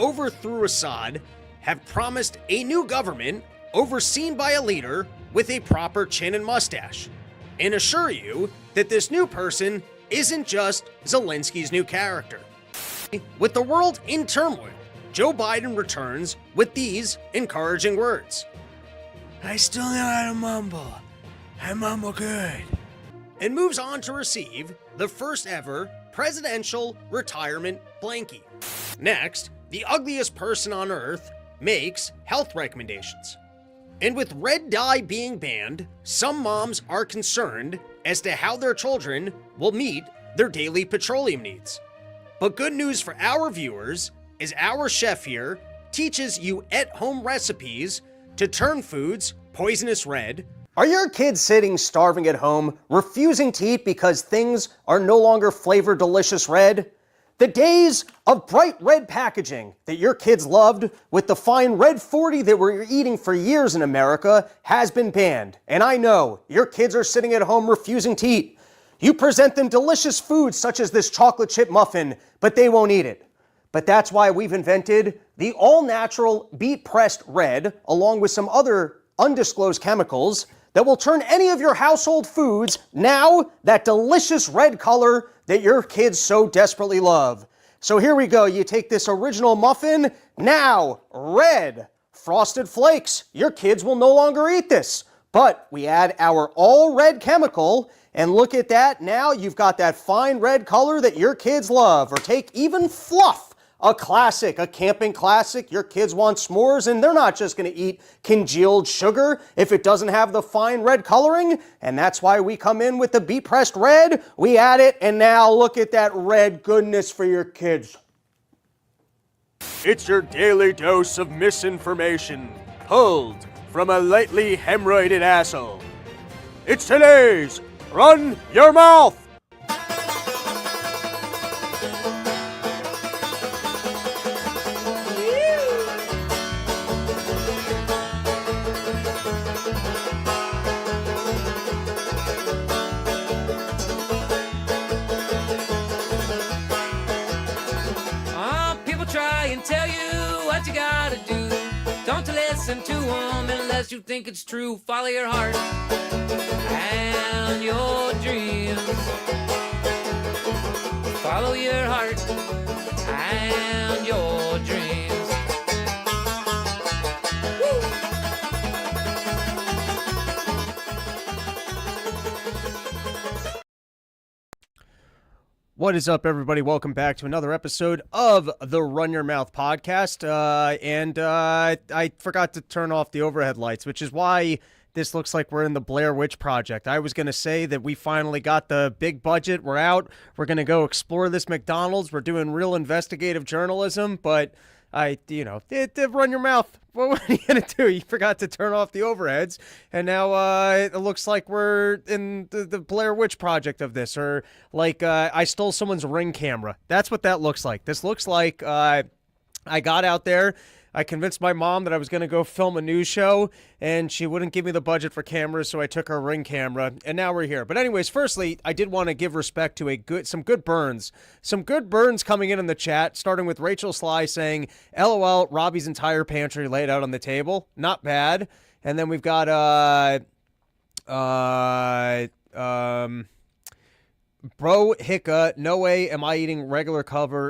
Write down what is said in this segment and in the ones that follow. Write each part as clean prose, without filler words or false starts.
overthrew Assad have promised a new government overseen by a leader with a proper chin and mustache, and assure you that this new person isn't just Zelensky's new character. With the world in turmoil, Joe Biden returns with these encouraging words. I still know how to mumble. I mumble good. And moves on to receive the first ever presidential retirement blankie. Next, the ugliest person on earth makes health recommendations. And with red dye being banned, some moms are concerned as to how their children will meet their daily petroleum needs. But good news for our viewers is our chef here teaches you at-home recipes to turn foods poisonous red. Are your kids sitting starving at home, refusing to eat because things are no longer flavored delicious red? The days of bright red packaging that your kids loved with the fine red 40 that we're eating for years in America has been banned. And I know your kids are sitting at home refusing to eat. You present them delicious foods such as this chocolate chip muffin, but they won't eat it. But that's why we've invented the all-natural beet-pressed red, along with some other undisclosed chemicals that will turn any of your household foods now that delicious red color that your kids so desperately love. So here we go. You take this original muffin, now red. Frosted Flakes. Your kids will no longer eat this. But we add our all-red chemical, and look at that. Now you've got that fine red color that your kids love. Or take even Fluff. A classic, a camping classic. Your kids want s'mores, and they're not just going to eat congealed sugar if it doesn't have the fine red coloring. And that's why we come in with the beet-pressed red. We add it, and now look at that red goodness for your kids. It's your daily dose of misinformation, pulled from a lightly hemorrhoided asshole. It's today's Run Your Mouth! Listen to them unless you think it's true. Follow your heart and your dreams. Follow your heart and your dreams. Woo! What is up, everybody? Welcome back to another episode of the Run Your Mouth podcast. I forgot to turn off the overhead lights, which is why this looks like we're in the Blair Witch Project. I was going to say that we finally got the big budget. We're out. We're going to go explore this McDonald's. We're doing real investigative journalism, but Run Your Mouth. What are you going to do? You forgot to turn off the overheads, and now it looks like we're in the Blair Witch Project of this, or like I stole someone's Ring camera. That's what that looks like. This looks like I got out there. I convinced my mom that I was going to go film a news show, and she wouldn't give me the budget for cameras, so I took her Ring camera, and now we're here. But anyways, firstly, I did want to give respect to some good burns. Some good burns coming in the chat, starting with Rachel Sly saying, LOL, Robbie's entire pantry laid out on the table. Not bad. And then we've got Bro Hicka, no way am I eating regular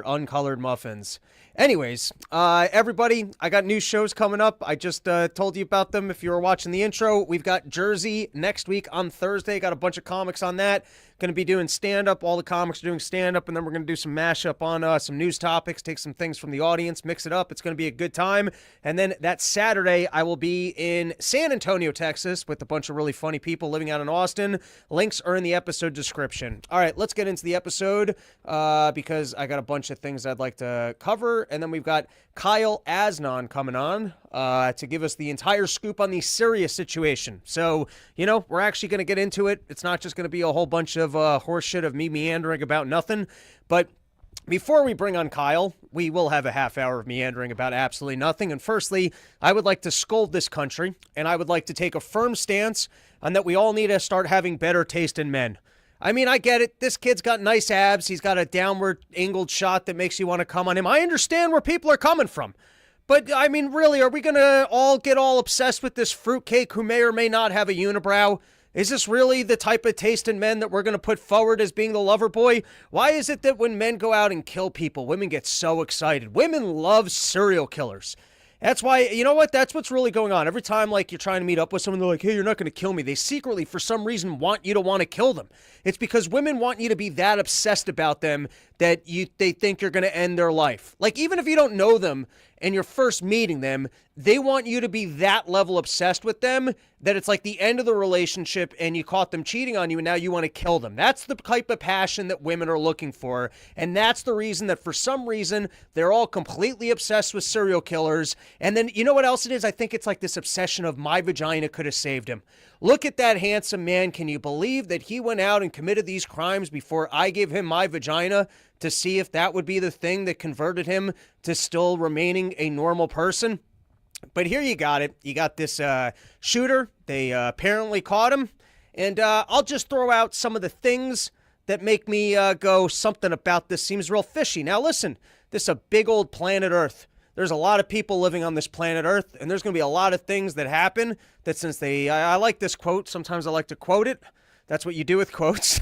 uncolored muffins. Anyways, everybody, I got new shows coming up. I just told you about them if you were watching the intro. We've got Jersey next week on Thursday. Got a bunch of comics on that. Going to be doing stand-up. All the comics are doing stand-up, and then we're going to do some mashup on some news topics, take some things from the audience, mix it up. It's going to be a good time. And then that Saturday, I will be in San Antonio, Texas, with a bunch of really funny people living out in Austin. Links are in the episode description. All right, let's get into the episode because I got a bunch of things I'd like to cover. And then we've got Kyle Asnon coming on to give us the entire scoop on the Syria situation. So, we're actually going to get into it. It's not just going to be a whole bunch of horse shit of me meandering about nothing. But before we bring on Kyle, we will have a half hour of meandering about absolutely nothing. And firstly, I would like to scold this country, and I would like to take a firm stance on that we all need to start having better taste in men. I mean, I get it. This kid's got nice abs. He's got a downward angled shot that makes you want to come on him. I understand where people are coming from. But, I mean, really, are we going to all get all obsessed with this fruitcake who may or may not have a unibrow? Is this really the type of taste in men that we're going to put forward as being the lover boy? Why is it that when men go out and kill people, women get so excited? Women love serial killers. That's why, you know what? That's what's really going on. Every time, like, you're trying to meet up with someone, they're like, hey, you're not going to kill me. They secretly, for some reason, want you to want to kill them. It's because women want you to be that obsessed about them that they think you're going to end their life. Like, even if you don't know them and you're first meeting them, they want you to be that level obsessed with them that it's like the end of the relationship and you caught them cheating on you and now you want to kill them. That's the type of passion that women are looking for. And that's the reason that for some reason they're all completely obsessed with serial killers. And then you know what else it is? I think it's like this obsession of my vagina could have saved him. Look at that handsome man. Can you believe that he went out and committed these crimes before I gave him my vagina to see if that would be the thing that converted him to still remaining a normal person? But here you got it. You got this shooter. They apparently caught him. And I'll just throw out some of the things that make me go, something about this seems real fishy. Now listen, this is a big old planet Earth. There's a lot of people living on this planet Earth, and there's going to be a lot of things that happen that since I like this quote. Sometimes I like to quote it. That's what you do with quotes.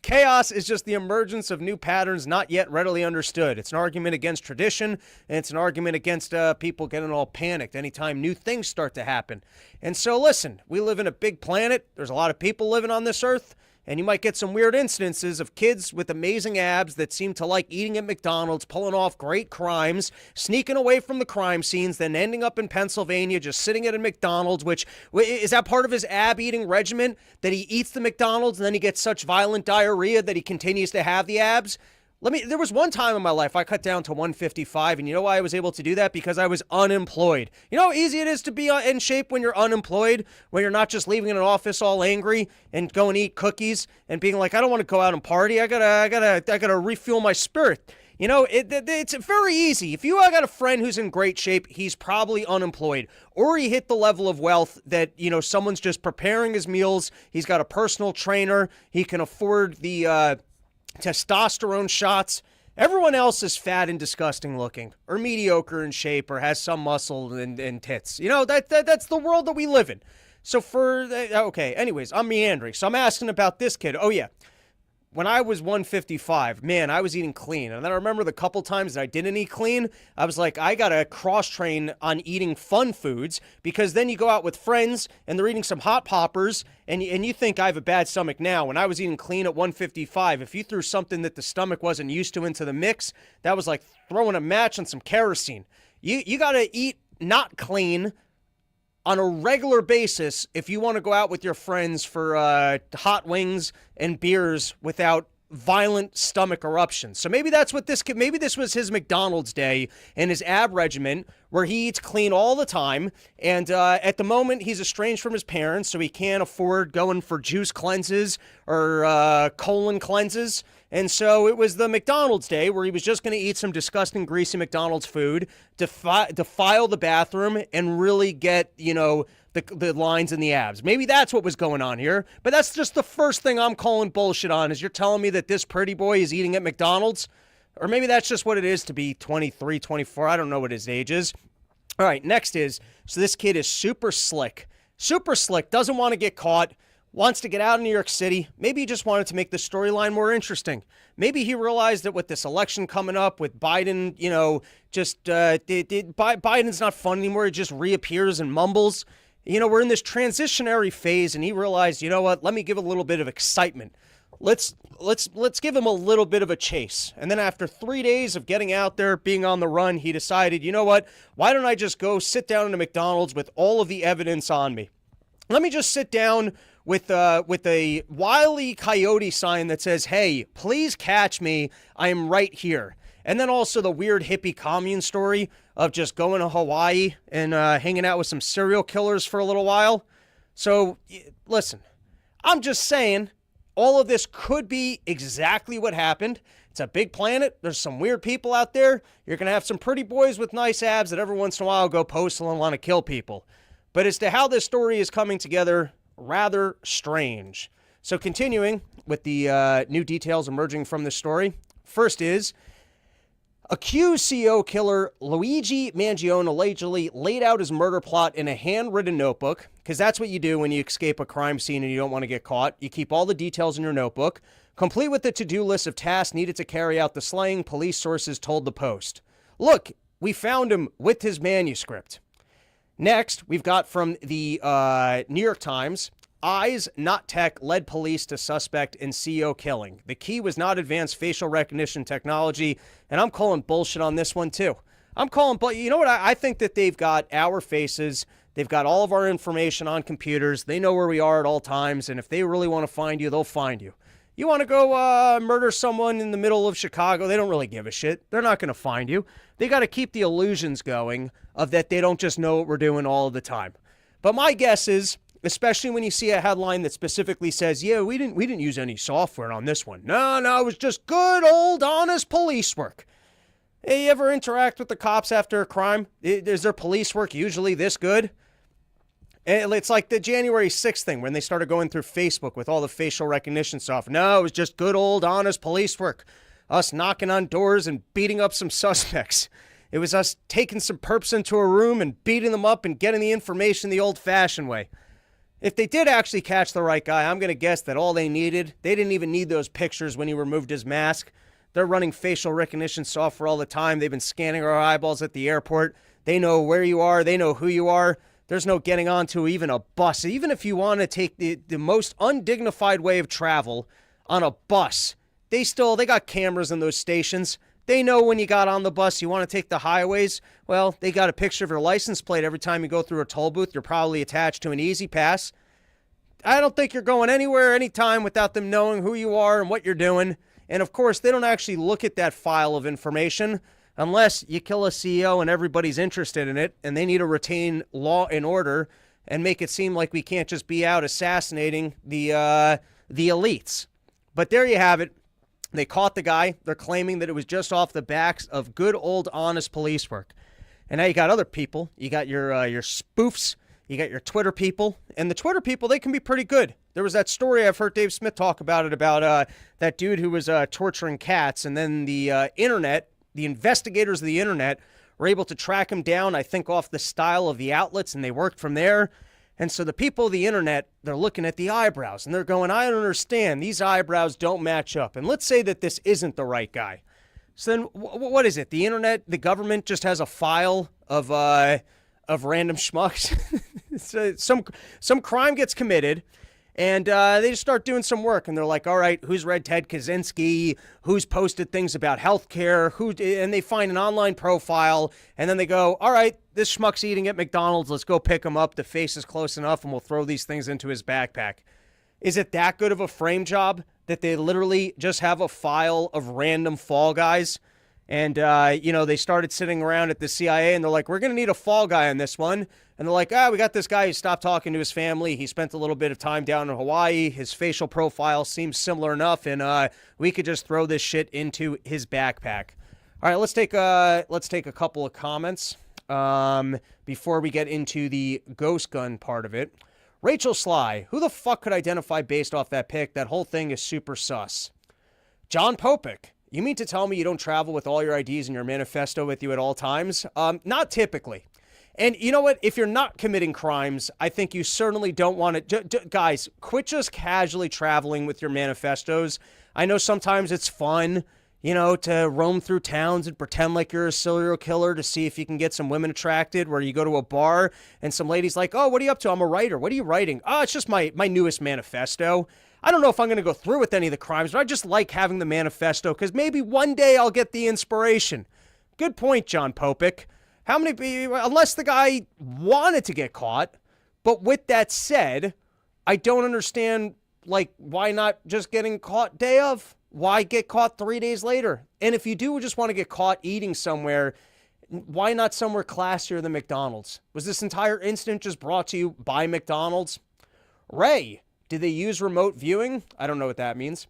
Chaos is just the emergence of new patterns not yet readily understood. It's an argument against tradition, and it's an argument against people getting all panicked anytime new things start to happen. And so listen, we live in a big planet. There's a lot of people living on this earth, and you might get some weird incidences of kids with amazing abs that seem to like eating at McDonald's, pulling off great crimes, sneaking away from the crime scenes, then ending up in Pennsylvania just sitting at a McDonald's, which is that part of his ab-eating regimen, that he eats the McDonald's and then he gets such violent diarrhea that he continues to have the abs? There was one time in my life I cut down to 155, and you know why I was able to do that? Because I was unemployed. You know how easy it is to be in shape when you're unemployed, when you're not just leaving an office all angry and go and eat cookies and being like, I don't want to go out and party. I gotta refuel my spirit. You know, it's very easy. If you got a friend who's in great shape, he's probably unemployed, or he hit the level of wealth that, you know, someone's just preparing his meals. He's got a personal trainer. He can afford the testosterone shots. Everyone else is fat and disgusting looking, or mediocre in shape, or has some muscle and tits. You know, that's the world that we live in. So okay, anyways, I'm meandering. So I'm asking about this kid. Oh yeah, when I was 155, man, I was eating clean. And then I remember the couple times that I didn't eat clean, I was like, I gotta cross-train on eating fun foods, because then you go out with friends and they're eating some Hot Poppers, and you think I have a bad stomach now. When I was eating clean at 155, if you threw something that the stomach wasn't used to into the mix, that was like throwing a match on some kerosene. You gotta eat not clean on a regular basis if you want to go out with your friends for hot wings and beers without violent stomach eruptions. So maybe that's what maybe this was his McDonald's day and his ab regimen, where he eats clean all the time. And at the moment, he's estranged from his parents, so he can't afford going for juice cleanses or colon cleanses. And so it was the McDonald's day where he was just going to eat some disgusting, greasy McDonald's food, defile the bathroom, and really get, you know, the lines in the abs. Maybe that's what was going on here. But that's just the first thing I'm calling bullshit on, is you're telling me that this pretty boy is eating at McDonald's? Or maybe that's just what it is to be 23, 24. I don't know what his age is. All right, next is, so this kid is super slick, doesn't want to get caught, wants to get out of New York City. Maybe he just wanted to make the storyline more interesting. Maybe he realized that with this election coming up, with Biden, you know, just Biden's not fun anymore. He just reappears and mumbles. You know, we're in this transitionary phase, and he realized, you know what, let me give a little bit of excitement. Let's give him a little bit of a chase. And then after 3 days of getting out there, being on the run, he decided, you know what, why don't I just go sit down in a McDonald's with all of the evidence on me? Let me just sit down with a Wile E. Coyote sign that says, hey, please catch me, I am right here. And then also the weird hippie commune story of just going to Hawaii and hanging out with some serial killers for a little while. So, listen, I'm just saying, all of this could be exactly what happened. It's a big planet. There's some weird people out there. You're going to have some pretty boys with nice abs that every once in a while go postal and want to kill people. But as to how this story is coming together, rather strange. So continuing with the new details emerging from this story. First is, accused CEO killer Luigi Mangione allegedly laid out his murder plot in a handwritten notebook, because that's what you do when you escape a crime scene and you don't want to get caught. You keep all the details in your notebook, complete with the to-do list of tasks needed to carry out the slaying, police sources told the Post. Look, we found him with his manuscript. Next, we've got from the New York Times, Eyes, Not Tech, led police to suspect in CEO killing. The key was not advanced facial recognition technology, and I'm calling bullshit on this one too. But you know what? I think that they've got our faces, they've got all of our information on computers, they know where we are at all times, and if they really want to find you, they'll find you. You want to go murder someone in the middle of Chicago, they don't really give a shit. They're not going to find you. They got to keep the illusions going of that they don't just know what we're doing all of the time. But my guess is, especially when you see a headline that specifically says, yeah, we didn't use any software on this one. No, it was just good old honest police work. Hey, you ever interact with the cops after a crime? Is their police work usually this good? It's like the January 6th thing when they started going through Facebook with all the facial recognition stuff. No, it was just good old honest police work. Us knocking on doors and beating up some suspects. It was us taking some perps into a room and beating them up and getting the information the old-fashioned way. If they did actually catch the right guy, I'm going to guess that all they didn't even need those pictures when he removed his mask. They're running facial recognition software all the time. They've been scanning our eyeballs at the airport. They know where you are. They know who you are. There's no getting onto even a bus. Even if you want to take the most undignified way of travel on a bus, they got cameras in those stations. They know when you got on the bus, you want to take the highways. Well, they got a picture of your license plate every time you go through a toll booth. You're probably attached to an Easy Pass. I don't think you're going anywhere, anytime without them knowing who you are and what you're doing. And of course, they don't actually look at that file of information unless you kill a CEO and everybody's interested in it and they need to retain law and order and make it seem like we can't just be out assassinating the elites. But there you have it. They caught the guy. They're claiming that it was just off the backs of good old honest police work. And now you got other people. You got your spoofs. You got your Twitter people. And the Twitter people, they can be pretty good. There was that story, I've heard Dave Smith talk about it, about that dude who was torturing cats. And then the internet, the investigators of the internet were able to track him down, I think, off the style of the outlets. And they worked from there. And so the people of the internet, they're looking at the eyebrows and they're going, I don't understand. These eyebrows don't match up. And let's say that this isn't the right guy. So then what is it? The internet, the government just has a file of random schmucks. So some crime gets committed and they just start doing some work. And they're like, all right, who's read Ted Kaczynski? Who's posted things about healthcare? And they find an online profile. And then they go, all right, this schmuck's eating at McDonald's. Let's go pick him up. The face is close enough and we'll throw these things into his backpack. Is it that good of a frame job that they literally just have a file of random fall guys? And, they started sitting around at the CIA and they're like, we're going to need a fall guy on this one. And they're like, we got this guy who stopped talking to his family. He spent a little bit of time down in Hawaii. His facial profile seems similar enough. And we could just throw this shit into his backpack. All right, let's take a couple of comments before we get into the ghost gun part of it. Rachel Sly, who the fuck could identify based off that pic? That whole thing is super sus. John Popick, you mean to tell me you don't travel with all your IDs and your manifesto with you at all times? Not typically. And you know what? If you're not committing crimes, I think you certainly don't want to... Guys, quit just casually traveling with your manifestos. I know sometimes it's fun, to roam through towns and pretend like you're a serial killer to see if you can get some women attracted, where you go to a bar and some lady's like, oh, what are you up to? I'm a writer. What are you writing? Oh, it's just my newest manifesto. I don't know if I'm going to go through with any of the crimes, but I just like having the manifesto because maybe one day I'll get the inspiration. Good point, John Popick. Unless the guy wanted to get caught, but with that said, I don't understand, why not just getting caught day of? Why get caught 3 days later? And if you do just want to get caught eating somewhere, why not somewhere classier than McDonald's? Was this entire incident just brought to you by McDonald's? Ray, did they use remote viewing? I don't know what that means.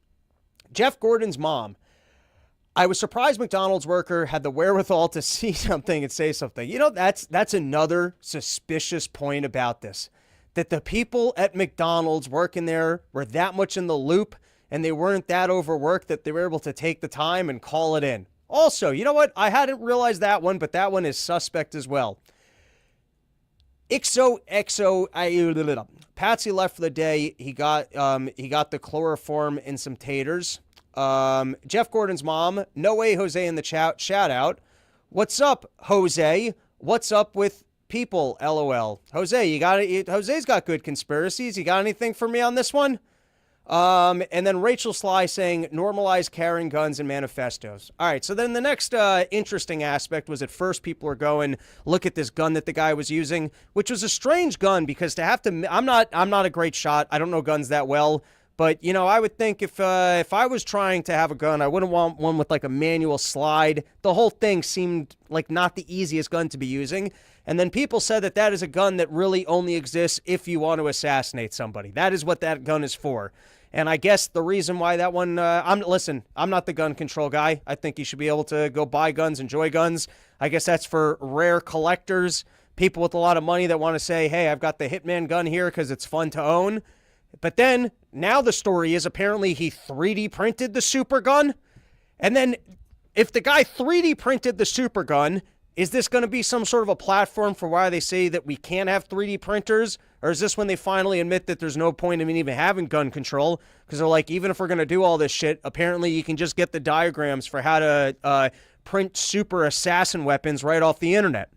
Jeff Gordon's mom. I was surprised McDonald's worker had the wherewithal to see something and say something. That's another suspicious point about this. that the people at McDonald's working there were that much in the loop and they weren't that overworked that they were able to take the time and call it in. Also, you know what? I hadn't realized that one, but that one is suspect as well. Patsy left for the day. He got the chloroform and some taters. Jeff Gordon's mom, no way Jose in the chat, shout out. What's up, Jose? What's up with people, LOL. Jose's got good conspiracies. You got anything for me on this one? And then Rachel Sly saying normalize carrying guns and manifestos. All right, so then the next interesting aspect was at first people were going, look at this gun that the guy was using, which was a strange gun because to have to, I'm not a great shot. I don't know guns that well, but you know, I would think if I was trying to have a gun, I wouldn't want one with like a manual slide. The whole thing seemed like not the easiest gun to be using. And then people said that that is a gun that really only exists if you want to assassinate somebody. That is what that gun is for. And I guess the reason why that one, I'm not the gun control guy. I think you should be able to go buy guns, enjoy guns. I guess that's for rare collectors, people with a lot of money that want to say, hey, I've got the Hitman gun here because it's fun to own. But then now the story is apparently he 3D printed the super gun. And then if the guy 3D printed the super gun, is this going to be some sort of a platform for why they say that we can't have 3D printers? Or is this when they finally admit that there's no point in even having gun control? Because they're like, even if we're going to do all this shit, apparently you can just get the diagrams for how to print super assassin weapons right off the internet.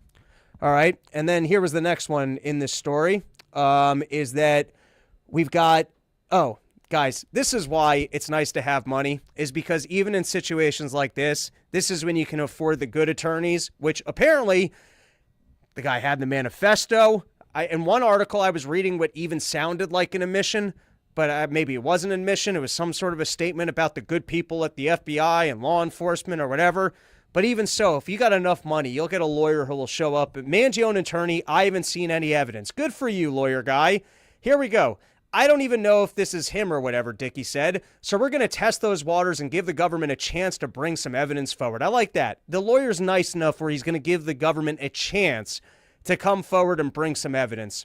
All right. And then here was the next one in this story, is that we've got, guys, this is why it's nice to have money, is because even in situations like this is when you can afford the good attorneys, which apparently the guy had the manifesto. In one article, I was reading what even sounded like an admission, but maybe it wasn't an admission. It was some sort of a statement about the good people at the FBI and law enforcement or whatever. But even so, if you got enough money, you'll get a lawyer who will show up. Mangione attorney, I haven't seen any evidence. Good for you, lawyer guy. Here we go. I don't even know if this is him or whatever, Dickie said. So we're going to test those waters and give the government a chance to bring some evidence forward. I like that. The lawyer's nice enough where he's going to give the government a chance to come forward and bring some evidence.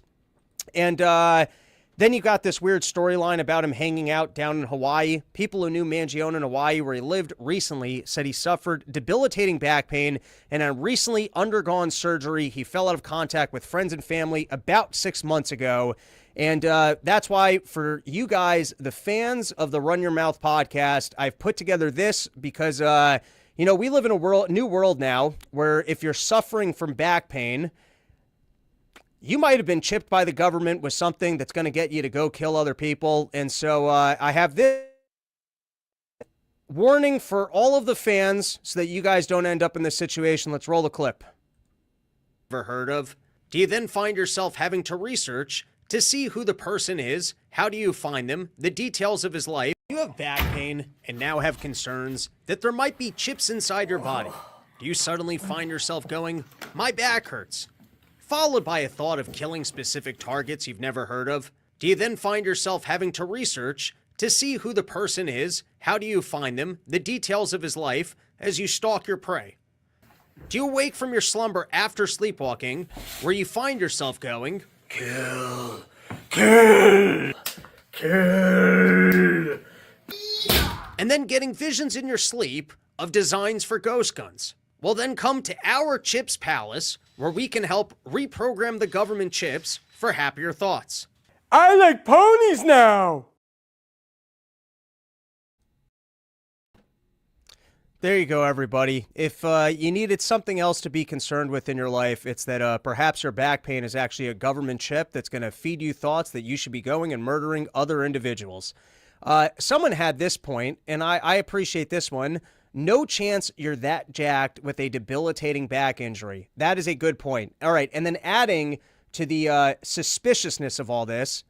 And then you got this weird storyline about him hanging out down in Hawaii. People who knew Mangione in Hawaii, where he lived recently, said he suffered debilitating back pain and had recently undergone surgery. He fell out of contact with friends and family about 6 months ago. And that's why for you guys, the fans of the Run Your Mouth podcast, I've put together this because, we live in a new world now where if you're suffering from back pain, you might have been chipped by the government with something that's going to get you to go kill other people. And so I have this warning for all of the fans so that you guys don't end up in this situation. Let's roll the clip. Ever heard of? Do you then find yourself having to research to see who the person is? How do you find them? The details of his life? You have back pain and now have concerns that there might be chips inside your body. Do you suddenly find yourself going, my back hurts, followed by a thought of killing specific targets you've never heard of? Do you then find yourself having to research to see who the person is? How do you find them? The details of his life as you stalk your prey? Do you awake from your slumber after sleepwalking where you find yourself going, kill, kill, kill, and then getting visions in your sleep of designs for ghost guns? Well, then come to our Chips Palace, where we can help reprogram the government chips for happier thoughts. I like ponies now! There you go, everybody. If you needed something else to be concerned with in your life, it's that perhaps your back pain is actually a government chip that's going to feed you thoughts that you should be going and murdering other individuals. Someone had this point, and I appreciate this one. No chance you're that jacked with a debilitating back injury. That is a good point. All right, and then adding to the suspiciousness of all this,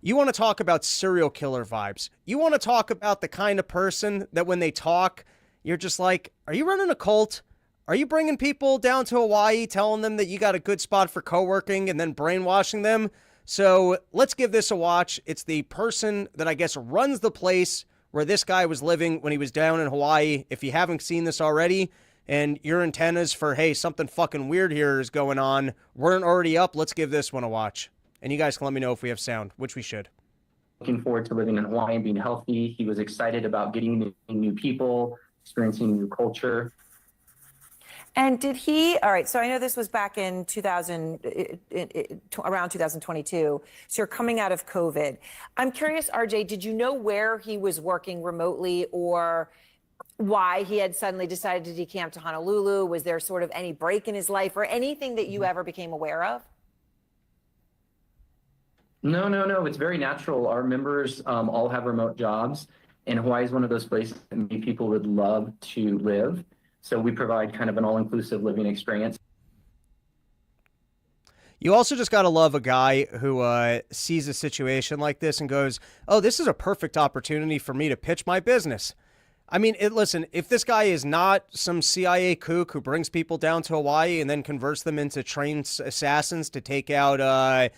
you want to talk about serial killer vibes. You want to talk about the kind of person that when they talk, you're just like, are you running a cult? Are you bringing people down to Hawaii, telling them that you got a good spot for co-working and then brainwashing them? So let's give this a watch. It's the person that I guess runs the place where this guy was living when he was down in Hawaii. If you haven't seen this already and your antennas for, hey, something fucking weird here is going on, weren't already up, let's give this one a watch. and you guys can let me know if we have sound, which we should. Looking forward to living in Hawaii and being healthy. He was excited about getting new people, experiencing new culture. And did he, all right, so I know this was back in around 2022, so you're coming out of COVID. I'm curious, RJ, did you know where he was working remotely or why he had suddenly decided to decamp to Honolulu? Was there sort of any break in his life or anything that you ever became aware of? No. It's very natural. Our members all have remote jobs, and Hawaii is one of those places that many people would love to live. So we provide kind of an all-inclusive living experience. You also just got to love a guy who sees a situation like this and goes, oh, this is a perfect opportunity for me to pitch my business. I mean, listen, if this guy is not some CIA kook who brings people down to Hawaii and then converts them into trained assassins to take out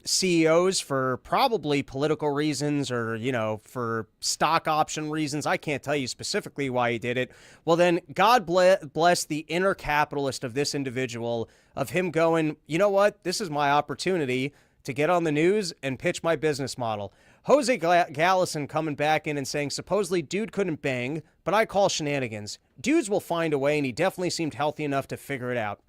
CEOs for probably political reasons or, you know, for stock option reasons. I can't tell you specifically why he did it. Well, then God bless the inner capitalist of this individual, of him going, you know what? This is my opportunity to get on the news and pitch my business model. Jose Gallison coming back in and saying, supposedly dude couldn't bang, but I call shenanigans. Dudes will find a way, and he definitely seemed healthy enough to figure it out.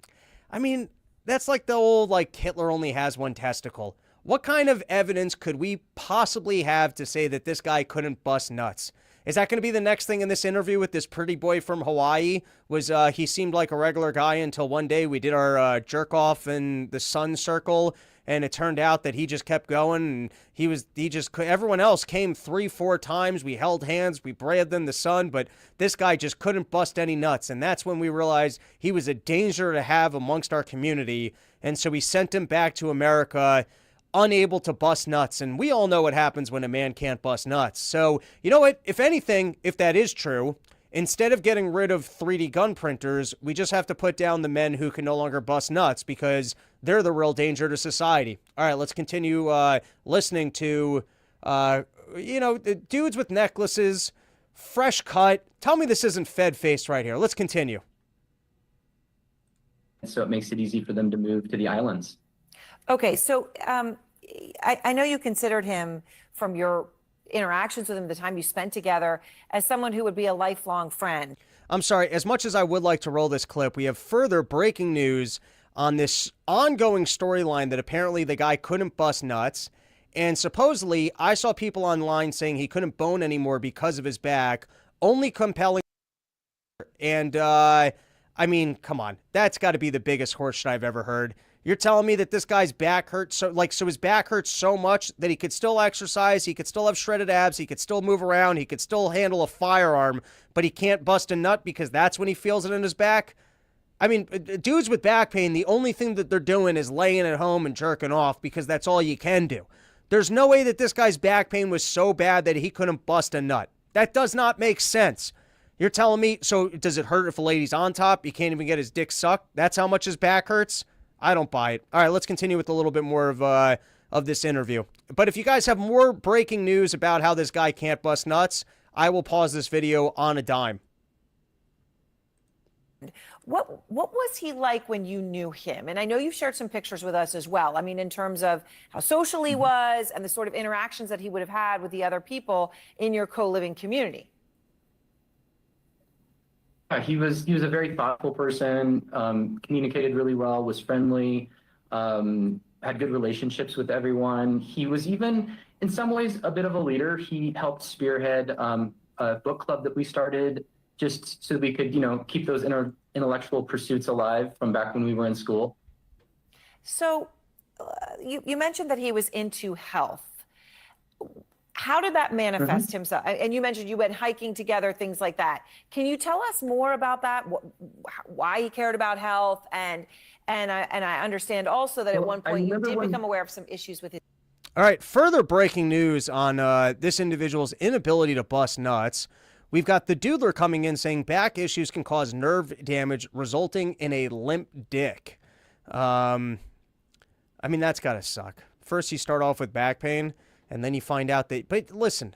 I mean, that's like the old, like, Hitler only has one testicle. What kind of evidence could we possibly have to say that this guy couldn't bust nuts? Is that going to be the next thing in this interview with this pretty boy from Hawaii? Was he seemed like a regular guy until one day we did our jerk off in the sun circle, and it turned out that he just kept going, and everyone else came 3-4 times. We held hands, we bathed in the sun, but this guy just couldn't bust any nuts. And that's when we realized he was a danger to have amongst our community. And so we sent him back to America, unable to bust nuts. And we all know what happens when a man can't bust nuts. So, you know what? If anything, if that is true, instead of getting rid of 3D gun printers, we just have to put down the men who can no longer bust nuts because they're the real danger to society. All right, let's continue listening to, the dudes with necklaces, fresh cut. Tell me this isn't Fed-faced right here. Let's continue. So it makes it easy for them to move to the islands. Okay, so I know you considered him, from your interactions with him, the time you spent together, as someone who would be a lifelong friend. I'm sorry, as much as I would like to roll this clip, we have further breaking news on this ongoing storyline that apparently the guy couldn't bust nuts. And supposedly, I saw people online saying he couldn't bone anymore because of his back, only compelling. And, I mean, come on. That's got to be the biggest horse shit I've ever heard. You're telling me that this guy's back hurts so his back hurts so much that he could still exercise, he could still have shredded abs, he could still move around, he could still handle a firearm, but he can't bust a nut because that's when he feels it in his back? I mean, dudes with back pain, the only thing that they're doing is laying at home and jerking off because that's all you can do. There's no way that this guy's back pain was so bad that he couldn't bust a nut. That does not make sense. You're telling me, so does it hurt if a lady's on top? You can't even get his dick sucked? That's how much his back hurts? I don't buy it. All right, let's continue with a little bit more of this interview. But if you guys have more breaking news about how this guy can't bust nuts, I will pause this video on a dime. What was he like when you knew him? And I know you've shared some pictures with us as well. I mean, in terms of how social he was and the sort of interactions that he would have had with the other people in your co-living community. He was a very thoughtful person, communicated really well, was friendly, had good relationships with everyone. He was even, in some ways, a bit of a leader. He helped spearhead a book club that we started just so we could, keep those intellectual pursuits alive from back when we were in school. So you mentioned that he was into health. How did that manifest himself? And you mentioned you went hiking together, things like that. Can you tell us more about that? Why he cared about health? And I understand also that at one point you did become aware of some issues with his. All right, further breaking news on this individual's inability to bust nuts. We've got the Doodler coming in saying back issues can cause nerve damage resulting in a limp dick. I mean, that's got to suck. First, you start off with back pain, and then you find out that... But listen,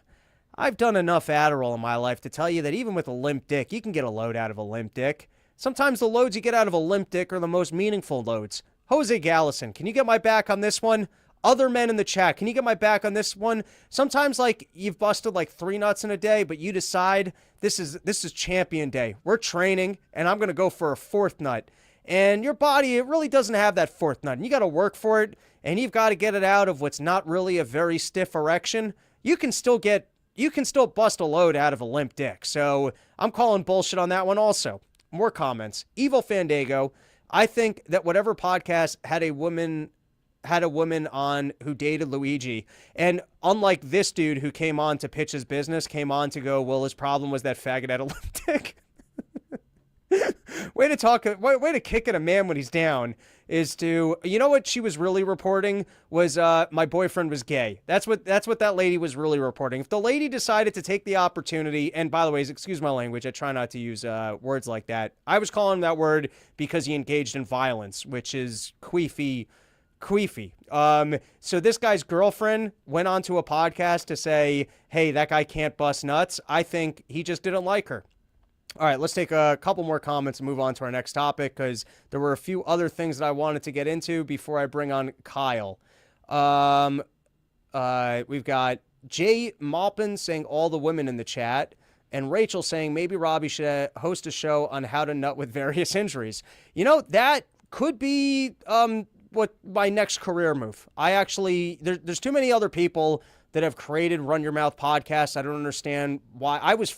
I've done enough Adderall in my life to tell you that even with a limp dick, you can get a load out of a limp dick. Sometimes the loads you get out of a limp dick are the most meaningful loads. Jose Gallison, can you get my back on this one? Other men in the chat, can you get my back on this one? Sometimes, like, you've busted like 3 nuts in a day, but you decide this is champion day. We're training, and I'm going to go for a 4th nut. And your body, it really doesn't have that 4th nut. And you got to work for it, and you've got to get it out of what's not really a very stiff erection. You can still bust a load out of a limp dick. So I'm calling bullshit on that one also. More comments. Evil Fandango. I think that whatever podcast had a woman on who dated Luigi, and unlike this dude who came on to pitch his business, came on to go, well, his problem was that faggot had a limp dick. Way to kick at a man when he's down is to, you know what she was really reporting was, my boyfriend was gay. That's what that lady was really reporting. If the lady decided to take the opportunity, and by the way, excuse my language, I try not to use words like that. I was calling him that word because he engaged in violence, which is queefy. So this guy's girlfriend went onto a podcast to say, hey, that guy can't bust nuts. I think he just didn't like her. All right, let's take a couple more comments and move on to our next topic, because there were a few other things that I wanted to get into before I bring on Kyle. We've got Jay Maupin saying all the women in the chat, and Rachel saying maybe Robbie should host a show on how to nut with various injuries. You know, that could be what my next career move. There's too many other people that have created Run Your Mouth podcasts. I don't understand why. I was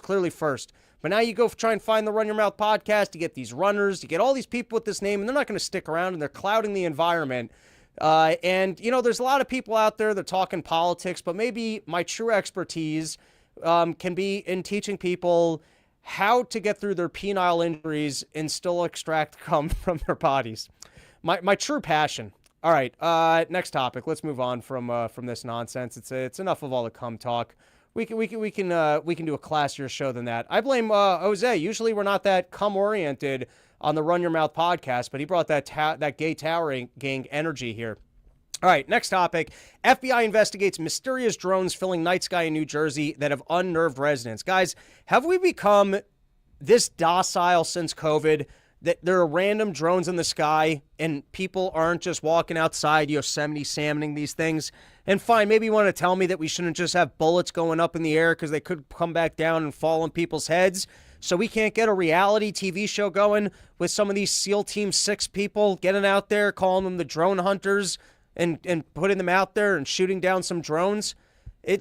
clearly first. But now you go try and find the Run Your Mouth podcast, you get these runners, you get all these people with this name, and they're not going to stick around, and they're clouding the environment. And, you know, there's a lot of people out there that are talking politics, but maybe my true expertise can be in teaching people how to get through their penile injuries and still extract cum from their bodies. My true passion. All right, next topic. Let's move on from this nonsense. It's enough of all the cum talk. We can do a classier show than that. I blame Jose. Usually we're not that cum oriented on the Run Your Mouth podcast, but he brought that gay towering gang energy here. All right, next topic. FBI investigates mysterious drones filling night sky in New Jersey that have unnerved residents. Guys, have we become this docile since COVID? That there are random drones in the sky and people aren't just walking outside Yosemite salmoning these things? And fine, maybe you want to tell me that we shouldn't just have bullets going up in the air because they could come back down and fall on people's heads. So we can't get a reality TV show going with some of these SEAL Team 6 people getting out there, calling them the drone hunters and putting them out there and shooting down some drones.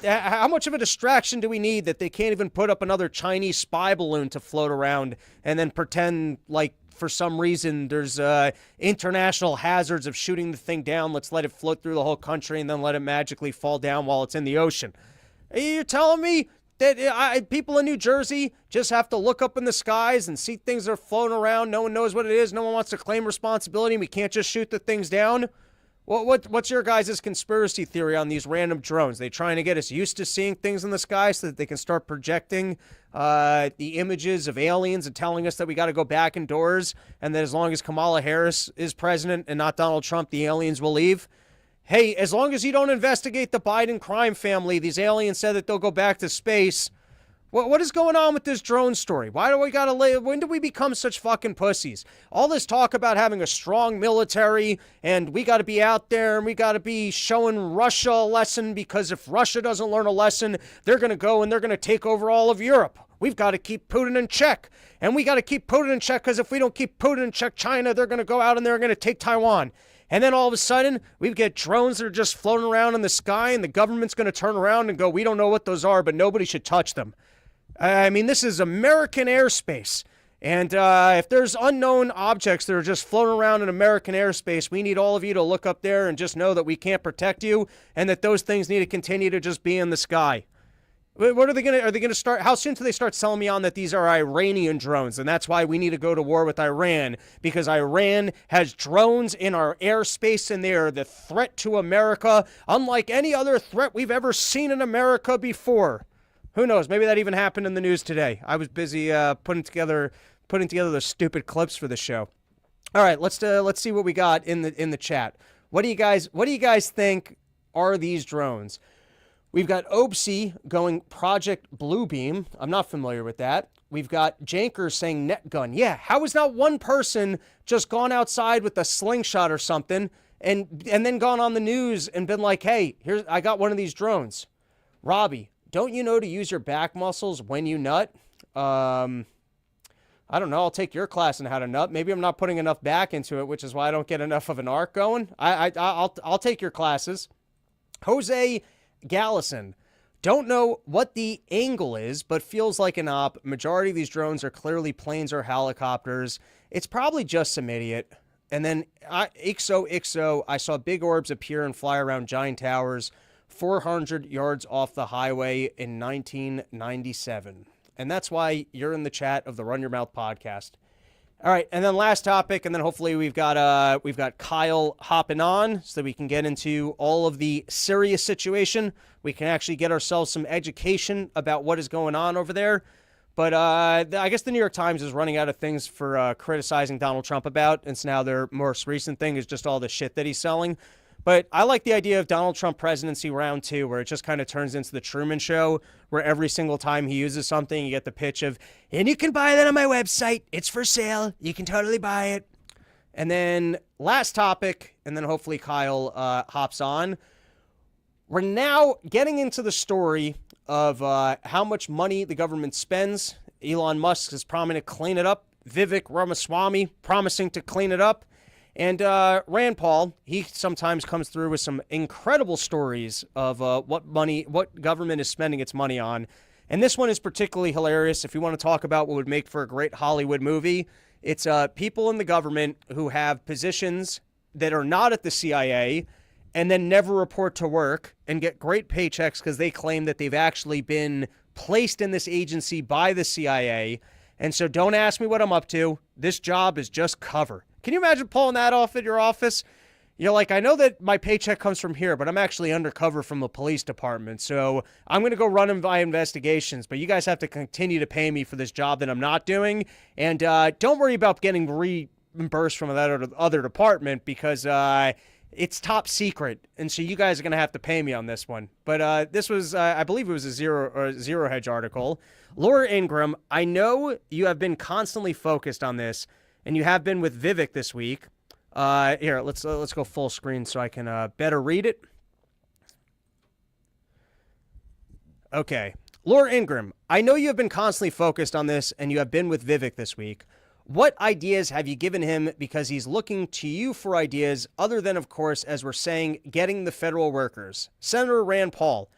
How much of a distraction do we need that they can't even put up another Chinese spy balloon to float around and then pretend like for some reason there's international hazards of shooting the thing down? Let's let it float through the whole country and then let it magically fall down while it's in the ocean. You're telling me that people in New Jersey just have to look up in the skies and see things that are floating around? No one knows what it is. No one wants to claim responsibility. And we can't just shoot the things down. What's your guys' conspiracy theory on these random drones? They trying to get us used to seeing things in the sky so that they can start projecting the images of aliens and telling us that we got to go back indoors, and that as long as Kamala Harris is president and not Donald Trump, the aliens will leave? Hey, as long as you don't investigate the Biden crime family, these aliens said that they'll go back to space. What is going on with this drone story? Why do we gotta when do we become such fucking pussies? All this talk about having a strong military and we gotta be out there and we gotta be showing Russia a lesson, because if Russia doesn't learn a lesson, they're gonna go and they're gonna take over all of Europe. We've got to keep Putin in check. And we got to keep Putin in check, because if we don't keep Putin in check, China, they're gonna go out and they're gonna take Taiwan. And then all of a sudden, we get drones that are just floating around in the sky, and the government's gonna turn around and go, we don't know what those are, but nobody should touch them. I mean, this is American airspace. And if there's unknown objects that are just floating around in American airspace, we need all of you to look up there and just know that we can't protect you, and that those things need to continue to just be in the sky. What are they going to start? How soon do they start selling me on that these are Iranian drones? And that's why we need to go to war with Iran, because Iran has drones in our airspace, and they are the threat to America, unlike any other threat we've ever seen in America before. Who knows? Maybe that even happened in the news today. I was busy putting together those stupid clips for the show. All right, let's see what we got in the chat. What do you guys think are these drones? We've got Obsy going Project Bluebeam. I'm not familiar with that. We've got Janker saying net gun. Yeah, how is not one person just gone outside with a slingshot or something and then gone on the news and been like, hey, I got one of these drones. Robbie, don't you know to use your back muscles when you nut? I don't know. I'll take your class on how to nut. Maybe I'm not putting enough back into it, which is why I don't get enough of an arc going. I'll take your classes. Jose Gallison. Don't know what the angle is, but feels like an op. Majority of these drones are clearly planes or helicopters. It's probably just some idiot. And then Ixo, I saw big orbs appear and fly around giant towers 400 yards off the highway in 1997. And that's why you're in the chat of the Run Your Mouth podcast. All right, and then last topic, and then hopefully we've got Kyle hopping on so that we can get into all of the Syria situation. We can actually get ourselves some education about what is going on over there. But I guess the New York Times is running out of things for criticizing Donald Trump about, and so now their most recent thing is just all the shit that he's selling. But I like the idea of Donald Trump presidency round 2, where it just kind of turns into the Truman Show, where every single time he uses something, you get the pitch of, and you can buy that on my website. It's for sale. You can totally buy it. And then last topic, and then hopefully Kyle hops on. We're now getting into the story of how much money the government spends. Elon Musk is promising to clean it up. Vivek Ramaswamy promising to clean it up. And Rand Paul, he sometimes comes through with some incredible stories of what government is spending its money on. And this one is particularly hilarious. If you want to talk about what would make for a great Hollywood movie, it's people in the government who have positions that are not at the CIA and then never report to work and get great paychecks because they claim that they've actually been placed in this agency by the CIA. And so don't ask me what I'm up to. This job is just cover. Can you imagine pulling that off at your office? You're like, I know that my paycheck comes from here, but I'm actually undercover from the police department. So I'm going to go run my investigations, but you guys have to continue to pay me for this job that I'm not doing. And don't worry about getting reimbursed from that other department because it's top secret. And so you guys are going to have to pay me on this one. But this was, I believe it was a Zero Hedge article. Laura Ingraham, I know you have been constantly focused on this, and you have been with Vivek this week. Here, let's go full screen so I can better read it. Okay. Laura Ingraham, I know you have been constantly focused on this, and you have been with Vivek this week. What ideas have you given him because he's looking to you for ideas other than, of course, as we're saying, getting the federal workers? Senator Rand Paul,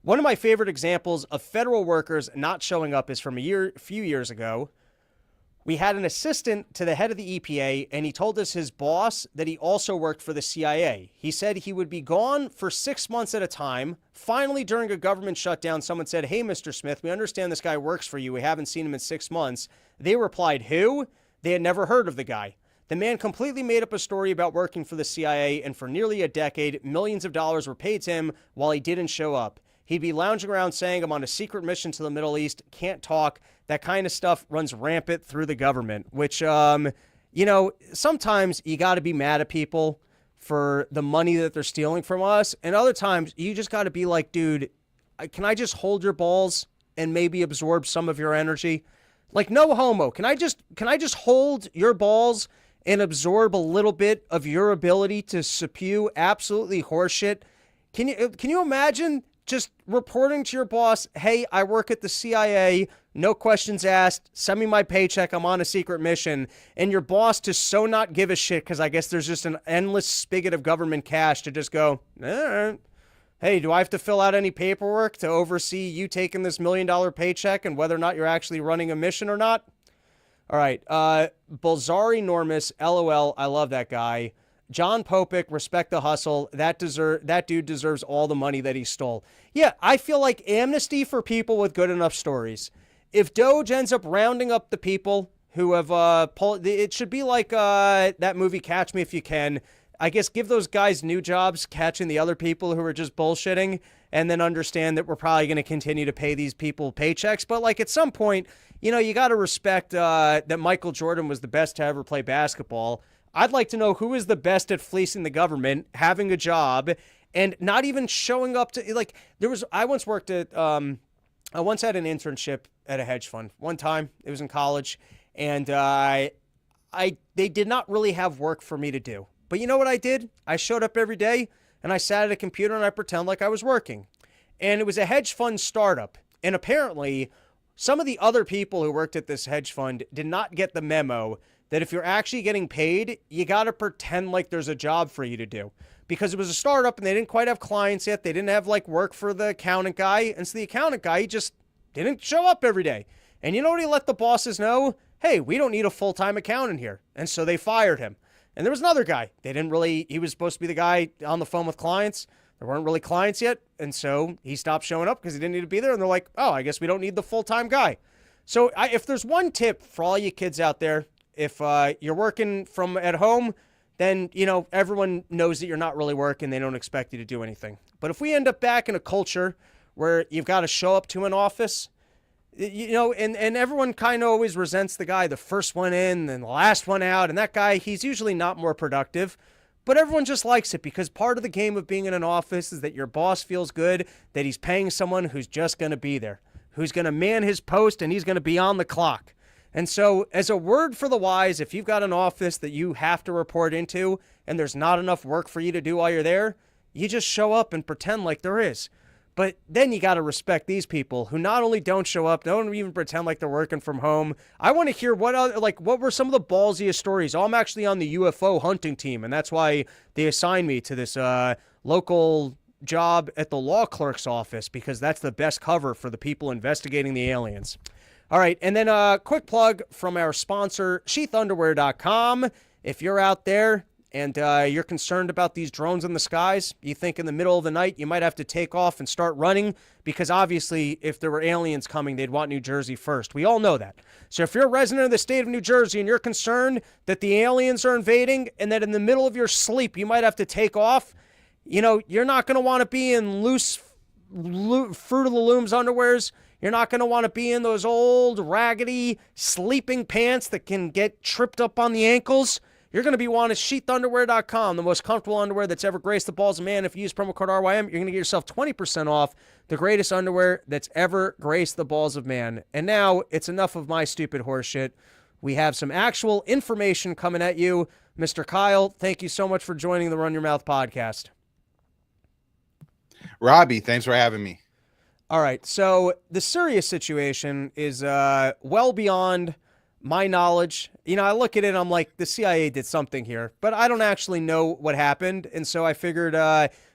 one of my favorite examples of federal workers not showing up is from a few years ago. We had an assistant to the head of the EPA, and he told us his boss that he also worked for the CIA. He said he would be gone for 6 months at a time. Finally, during a government shutdown, someone said, hey, Mr. Smith, we understand this guy works for you. We haven't seen him in 6 months. They replied, who? They had never heard of the guy. The man completely made up a story about working for the CIA, and for nearly a decade, millions of dollars were paid to him while he didn't show up. He'd be lounging around saying, I'm on a secret mission to the Middle East, can't talk. That kind of stuff runs rampant through the government, which, sometimes you got to be mad at people for the money that they're stealing from us. And other times you just got to be like, dude, can I just hold your balls and maybe absorb some of your energy? Like, no homo. Can I just hold your balls and absorb a little bit of your ability to spew absolutely horseshit? Can you imagine just reporting to your boss, hey, I work at the CIA, no questions asked, send me my paycheck, I'm on a secret mission, and your boss to so not give a shit because I guess there's just an endless spigot of government cash to just go, all right. Hey, do I have to fill out any paperwork to oversee you taking this $1 million paycheck and whether or not you're actually running a mission or not? All right. Bolzari Normus, LOL, I love that guy. John Popick, respect the hustle. That dude deserves all the money that he stole. Yeah, I feel like amnesty for people with good enough stories. If Doge ends up rounding up the people who have it should be like that movie Catch Me If You Can. I guess give those guys new jobs catching the other people who are just bullshitting, and then understand that we're probably going to continue to pay these people paychecks. But like at some point, you got to respect that Michael Jordan was the best to ever play basketball. I'd like to know who is the best at fleecing the government, having a job, and not even showing up to, like, I once had an internship at a hedge fund one time. It was in college, and they did not really have work for me to do. But you know what I did? I showed up every day and I sat at a computer and I pretend like I was working. And it was a hedge fund startup. And apparently, some of the other people who worked at this hedge fund did not get the memo that if you're actually getting paid, you got to pretend like there's a job for you to do. Because it was a startup and they didn't quite have clients yet. They didn't have like work for the accountant guy. And so the accountant guy, he just didn't show up every day. And you know what he let the bosses know? Hey, we don't need a full-time accountant here. And so they fired him. And there was another guy. He was supposed to be the guy on the phone with clients. There weren't really clients yet. And so he stopped showing up because he didn't need to be there. And they're like, oh, I guess we don't need the full-time guy. So if there's one tip for all you kids out there, if you're working from at home, then, everyone knows that you're not really working. They don't expect you to do anything. But if we end up back in a culture where you've got to show up to an office, and everyone kind of always resents the guy, the first one in and the last one out. And that guy, he's usually not more productive. But everyone just likes it because part of the game of being in an office is that your boss feels good that he's paying someone who's just going to be there, who's going to man his post, and he's going to be on the clock. And so as a word for the wise, if you've got an office that you have to report into and there's not enough work for you to do while you're there, you just show up and pretend like there is. But then you got to respect these people who not only don't show up, don't even pretend like they're working from home. I want to hear what were some of the ballsiest stories. I'm actually on the UFO hunting team, and that's why they assigned me to this local job at the law clerk's office, because that's the best cover for the people investigating the aliens. All right, and then a quick plug from our sponsor, sheathunderwear.com. If you're out there and you're concerned about these drones in the skies, you think in the middle of the night you might have to take off and start running, because obviously if there were aliens coming, they'd want New Jersey first. We all know that. So if you're a resident of the state of New Jersey and you're concerned that the aliens are invading and that in the middle of your sleep you might have to take off, you're not going to want to be in loose Fruit of the Looms underwears. You're not going to want to be in those old, raggedy, sleeping pants that can get tripped up on the ankles. You're going to be wanting sheathunderwear.com, the most comfortable underwear that's ever graced the balls of man. If you use promo code RYM, you're going to get yourself 20% off the greatest underwear that's ever graced the balls of man. And now it's enough of my stupid horseshit. We have some actual information coming at you. Mr. Kyle, thank you so much for joining the Run Your Mouth podcast. Robbie, thanks for having me. All right, so the Syria situation is well beyond my knowledge. I look at it and I'm like, the CIA did something here, but I don't actually know what happened. And so I figured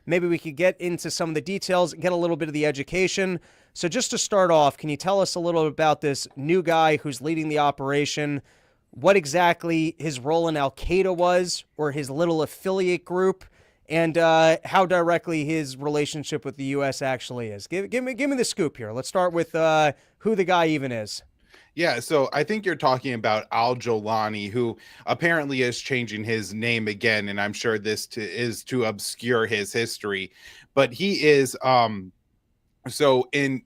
maybe we could get into some of the details, get a little bit of the education. So just to start off, can you tell us a little about this new guy who's leading the operation, what exactly his role in Al-Qaeda was, or his little affiliate group, and how directly his relationship with the U.S. actually is? Give me the scoop here. Let's start with who the guy even is. Yeah, so I think you're talking about al-Jolani, who apparently is changing his name again, and I'm sure this is to obscure his history. But he is, so in,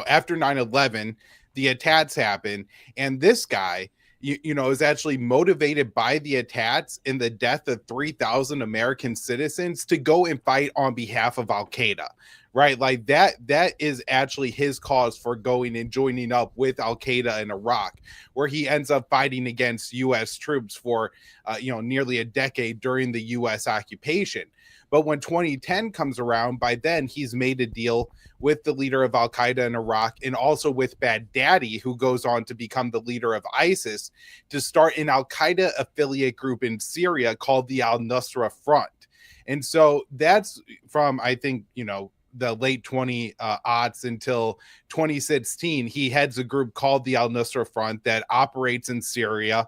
after 9/11, the attacks happened, and this guy, is actually motivated by the attacks and the death of 3,000 American citizens to go and fight on behalf of Al-Qaeda, right? Like that is actually his cause for going and joining up with Al-Qaeda in Iraq, where he ends up fighting against U.S. troops for, nearly a decade during the U.S. occupation. But when 2010 comes around, by then he's made a deal with the leader of Al-Qaeda in Iraq and also with Baghdadi, who goes on to become the leader of ISIS, to start an Al-Qaeda affiliate group in Syria called the Al-Nusra Front. And so that's from, I think, the late 20s until 2016, he heads a group called the Al-Nusra Front that operates in Syria,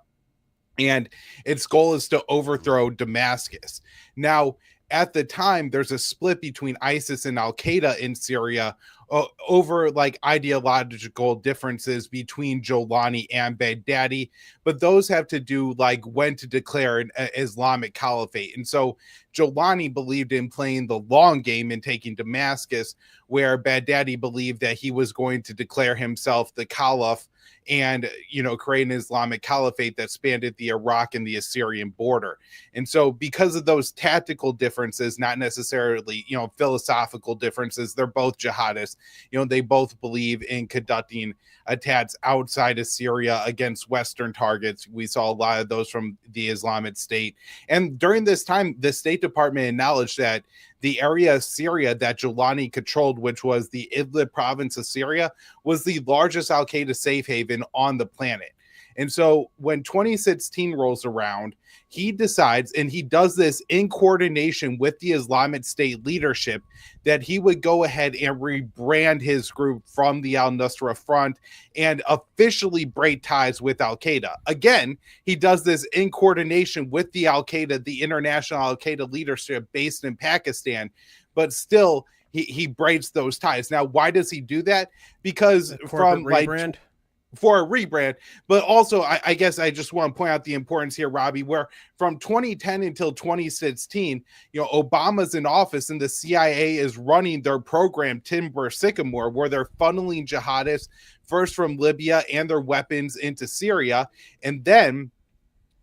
and its goal is to overthrow Damascus. Now, at the time, there's a split between ISIS and Al-Qaeda in Syria over like ideological differences between Jolani and Baghdadi, but those have to do like when to declare an Islamic caliphate. And so Jolani believed in playing the long game and taking Damascus, where Baghdadi believed that he was going to declare himself the caliph and, create an Islamic caliphate that spanned the Iraq and the Assyrian border. And so because of those tactical differences, not necessarily, philosophical differences, they're both jihadists. They both believe in conducting attacks outside of Syria against Western targets. We saw a lot of those from the Islamic State. And during this time, the State Department acknowledged that the area of Syria that Jolani controlled, which was the Idlib province of Syria, was the largest al-Qaeda safe haven on the planet. And so when 2016 rolls around, he decides, and he does this in coordination with the Islamic State leadership, that he would go ahead and rebrand his group from the al-Nusra Front and officially break ties with al-Qaeda. Again, he does this in coordination with the al-Qaeda, the international al-Qaeda leadership based in Pakistan, but still he breaks those ties. Now, why does he do that? Because from rebrand? For a rebrand, but also I guess I just want to point out the importance here, Robbie, where from 2010 until 2016, Obama's in office and the CIA is running their program Timber Sycamore, where they're funneling jihadists first from Libya and their weapons into Syria, and then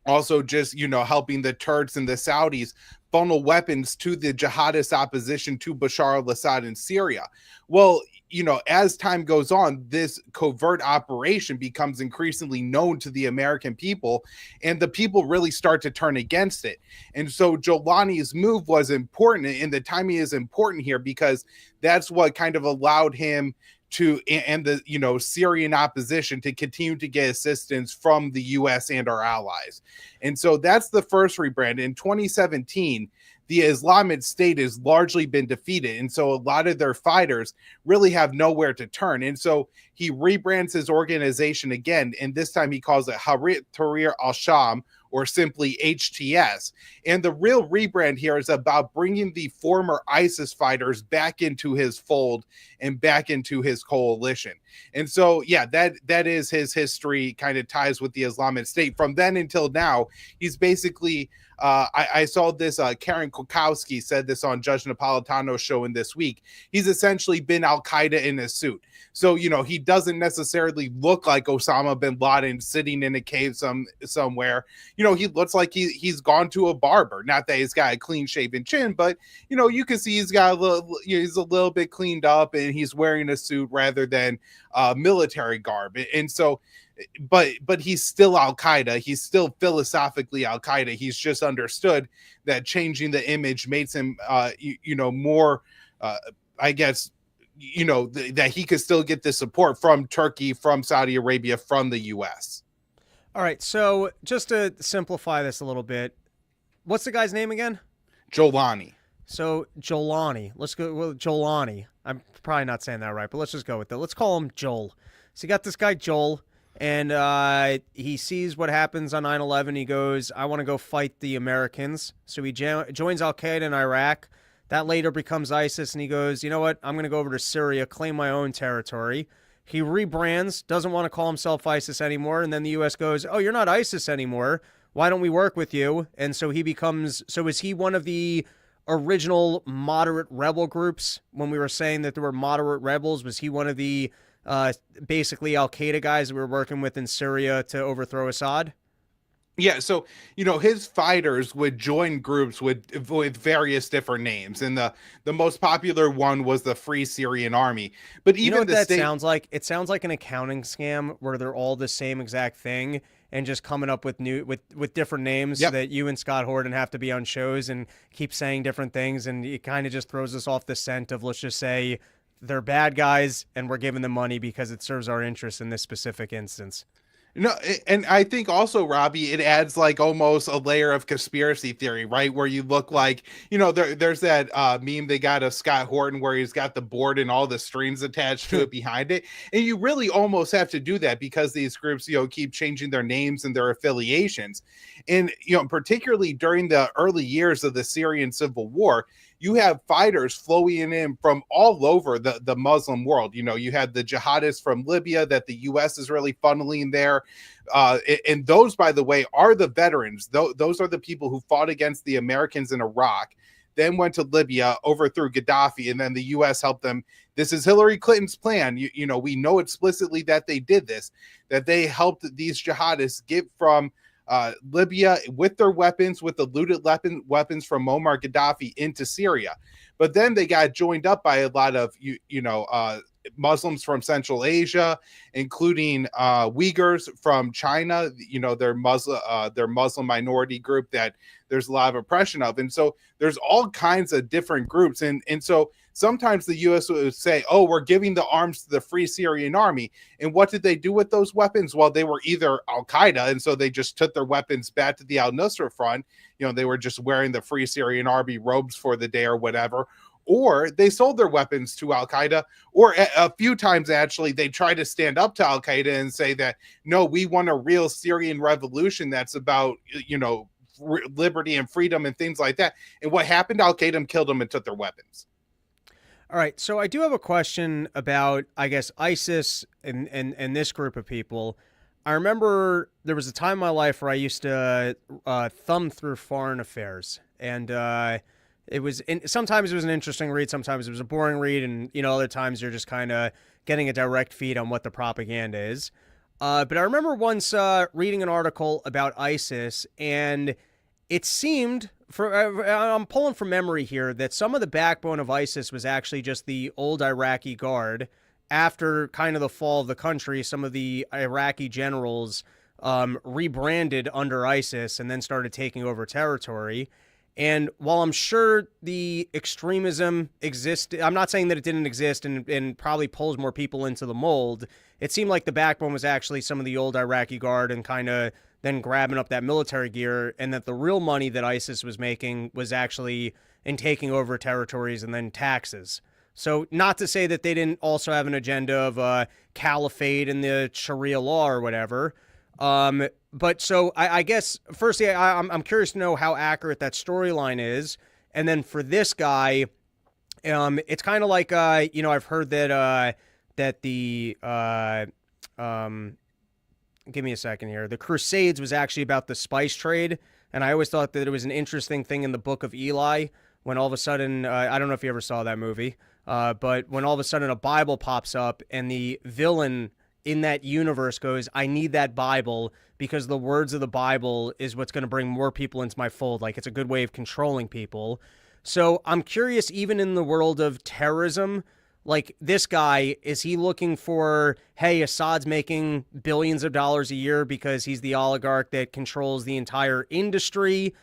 also just, helping the Turks and the Saudis funnel weapons to the jihadist opposition to Bashar al-Assad in Syria. Well, as time goes on, this covert operation becomes increasingly known to the American people, and the people really start to turn against it. And so Jolani's move was important, and the timing is important here because that's what kind of allowed him to, and the Syrian opposition, to continue to get assistance from the U.S. and our allies. And so that's the first rebrand. In 2017, the Islamic State has largely been defeated, and so a lot of their fighters really have nowhere to turn. And so he rebrands his organization again, and this time he calls it Hayat Tahrir al-Sham, or simply HTS. And the real rebrand here is about bringing the former ISIS fighters back into his fold and back into his coalition. And so, yeah, that is his history, kind of ties with the Islamic State. From then until now, he's basically, I saw this, Karen Kukowski said this on Judge Napolitano's show in This Week. He's essentially been Al-Qaeda in a suit. So, he doesn't necessarily look like Osama bin Laden sitting in a cave somewhere. He looks like he's gone to a barber. Not that he's got a clean shaven chin, but, you can see he's got he's a little bit cleaned up, and he's wearing a suit rather than military garb. And so, but he's still Al-Qaeda. He's still philosophically Al-Qaeda. He's just understood that changing the image makes him, more, I guess, that he could still get the support from Turkey, from Saudi Arabia, from the U.S. All right, so just to simplify this a little bit, what's the guy's name again? Jolani. So Jolani. Let's go with Jolani. I'm probably not saying that right, but let's just go with that. Let's call him Joel. So you got this guy Joel, and he sees what happens on 9/11. He goes, I want to go fight the Americans. So he joins Al-Qaeda in Iraq. That later becomes ISIS, and he goes, you know what? I'm going to go over to Syria, claim my own territory. He rebrands, doesn't want to call himself ISIS anymore, and then the U.S. goes, oh, you're not ISIS anymore. Why don't we work with you? And so he becomes, so is he one of the original moderate rebel groups? When we were saying that there were moderate rebels, was he one of the basically Al-Qaeda guys that we were working with in Syria to overthrow Assad? Yeah, so his fighters would join groups with various different names, and the most popular one was the Free Syrian Army. But even you know what that sounds like? It sounds like an accounting scam where they're all the same exact thing and just coming up with new with different names, so that you and Scott Horton have to be on shows and keep saying different things, and it kind of just throws us off the scent of, let's just say they're bad guys and we're giving them money because it serves our interests in this specific instance. No, and I think also, Robbie, it adds like almost a layer of conspiracy theory, right? Where you look like, there's that meme they got of Scott Horton where he's got the board and all the strings attached to it behind it. And you really almost have to do that because these groups, keep changing their names and their affiliations. And, particularly during the early years of the Syrian civil war, you have fighters flowing in from all over the Muslim world. You had the jihadists from Libya that the U.S. is really funneling there. And those, by the way, are the veterans. Those are the people who fought against the Americans in Iraq then went to Libya, overthrew Gaddafi, and then the U.S. helped them. This is Hillary Clinton's plan. You know, we know explicitly that they did this, that they helped these jihadists get from Libya with their weapons, with the looted weapons from Muammar Gaddafi into Syria. But then they got joined up by a lot of, Muslims from Central Asia, including Uyghurs from China. You know, their Muslim minority group that there's a lot of oppression of. And so there's all kinds of different groups. And so sometimes the U.S. would say, oh, we're giving the arms to the Free Syrian Army. And what did they do with those weapons? Well, they were either Al-Qaeda, and so they just took their weapons back to the al-Nusra front. You know, they were just wearing the Free Syrian Army robes for the day or whatever. Or they sold their weapons to Al-Qaeda, or a few times, actually, they tried to stand up to Al-Qaeda and say that, no, we want a real Syrian revolution that's about, liberty and freedom and things like that. And what happened? Al-Qaeda killed them and took their weapons. All right, so I do have a question about, I guess, ISIS and this group of people. I remember there was a time in my life where I used to thumb through foreign affairs, and sometimes it was an interesting read, sometimes it was a boring read, and other times you're just kind of getting a direct feed on what the propaganda is. But I remember once reading an article about ISIS, and it seemed, I'm pulling from memory here, that some of the backbone of ISIS was actually just the old Iraqi Guard. After kind of the fall of the country, some of the Iraqi generals rebranded under ISIS and then started taking over territory. And while I'm sure the extremism existed, I'm not saying that it didn't exist and probably pulls more people into the mold. It seemed like the backbone was actually some of the old Iraqi Guard and kind of then grabbing up that military gear, and that the real money that ISIS was making was actually in taking over territories and then taxes. So not to say that they didn't also have an agenda of caliphate and the Sharia law or whatever. But so I guess, firstly, I'm curious to know how accurate that storyline is. And then for this guy, it's kind of like, I've heard that give me a second here. The Crusades was actually about the spice trade. And I always thought that it was an interesting thing in the Book of Eli when all of a sudden, I don't know if you ever saw that movie, but when all of a sudden a Bible pops up and the villain in that universe goes, I need that Bible because the words of the Bible is what's going to bring more people into my fold. Like, it's a good way of controlling people. So I'm curious, even in the world of terrorism, like this guy, is he looking for, hey, Assad's making billions of dollars a year because he's the oligarch that controls the entire industry?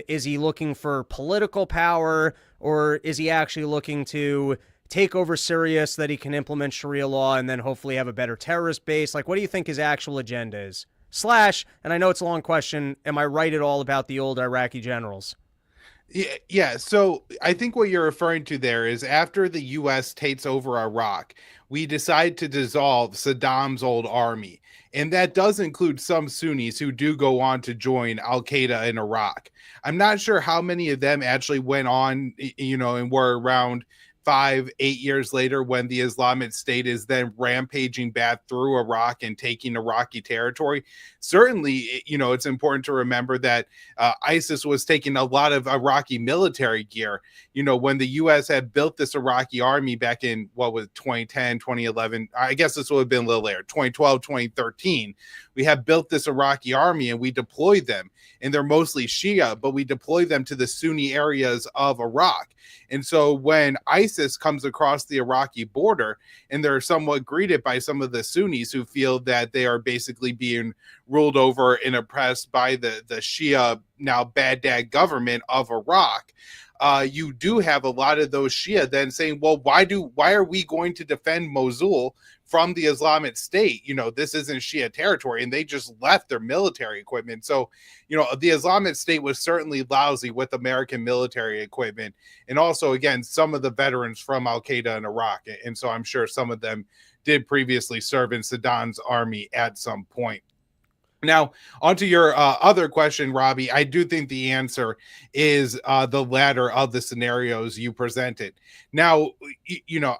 Is he looking for political power, or is he actually looking to take over Syria so that he can implement Sharia law and then hopefully have a better terrorist base? Like, what do you think his actual agenda is? And I know it's a long question, am I right at all about the old Iraqi generals? Yeah. So I think what you're referring to there is after the U.S. takes over Iraq, we decide to dissolve Saddam's old army. And that does include some Sunnis who do go on to join Al-Qaeda in Iraq. I'm not sure how many of them actually went on, and were around 5-8 years later when the Islamic State is then rampaging back through Iraq and taking Iraqi territory. Certainly, it's important to remember that ISIS was taking a lot of Iraqi military gear. When the U.S. had built this Iraqi army back in, 2010, 2011, I guess this would have been a little later, 2012, 2013, we had built this Iraqi army and we deployed them. And they're mostly Shia, but we deployed them to the Sunni areas of Iraq. And so when ISIS comes across the Iraqi border and they're somewhat greeted by some of the Sunnis who feel that they are basically being ruled over and oppressed by the Shia, now Baghdad government of Iraq, you do have a lot of those Shia then saying, well, why are we going to defend Mosul from the Islamic State? This isn't Shia territory, and they just left their military equipment. So, the Islamic State was certainly lousy with American military equipment. And also, again, some of the veterans from Al-Qaeda in Iraq. And so I'm sure some of them did previously serve in Saddam's army at some point. Now, onto your other question, Robbie, I do think the answer is the latter of the scenarios you presented. Now,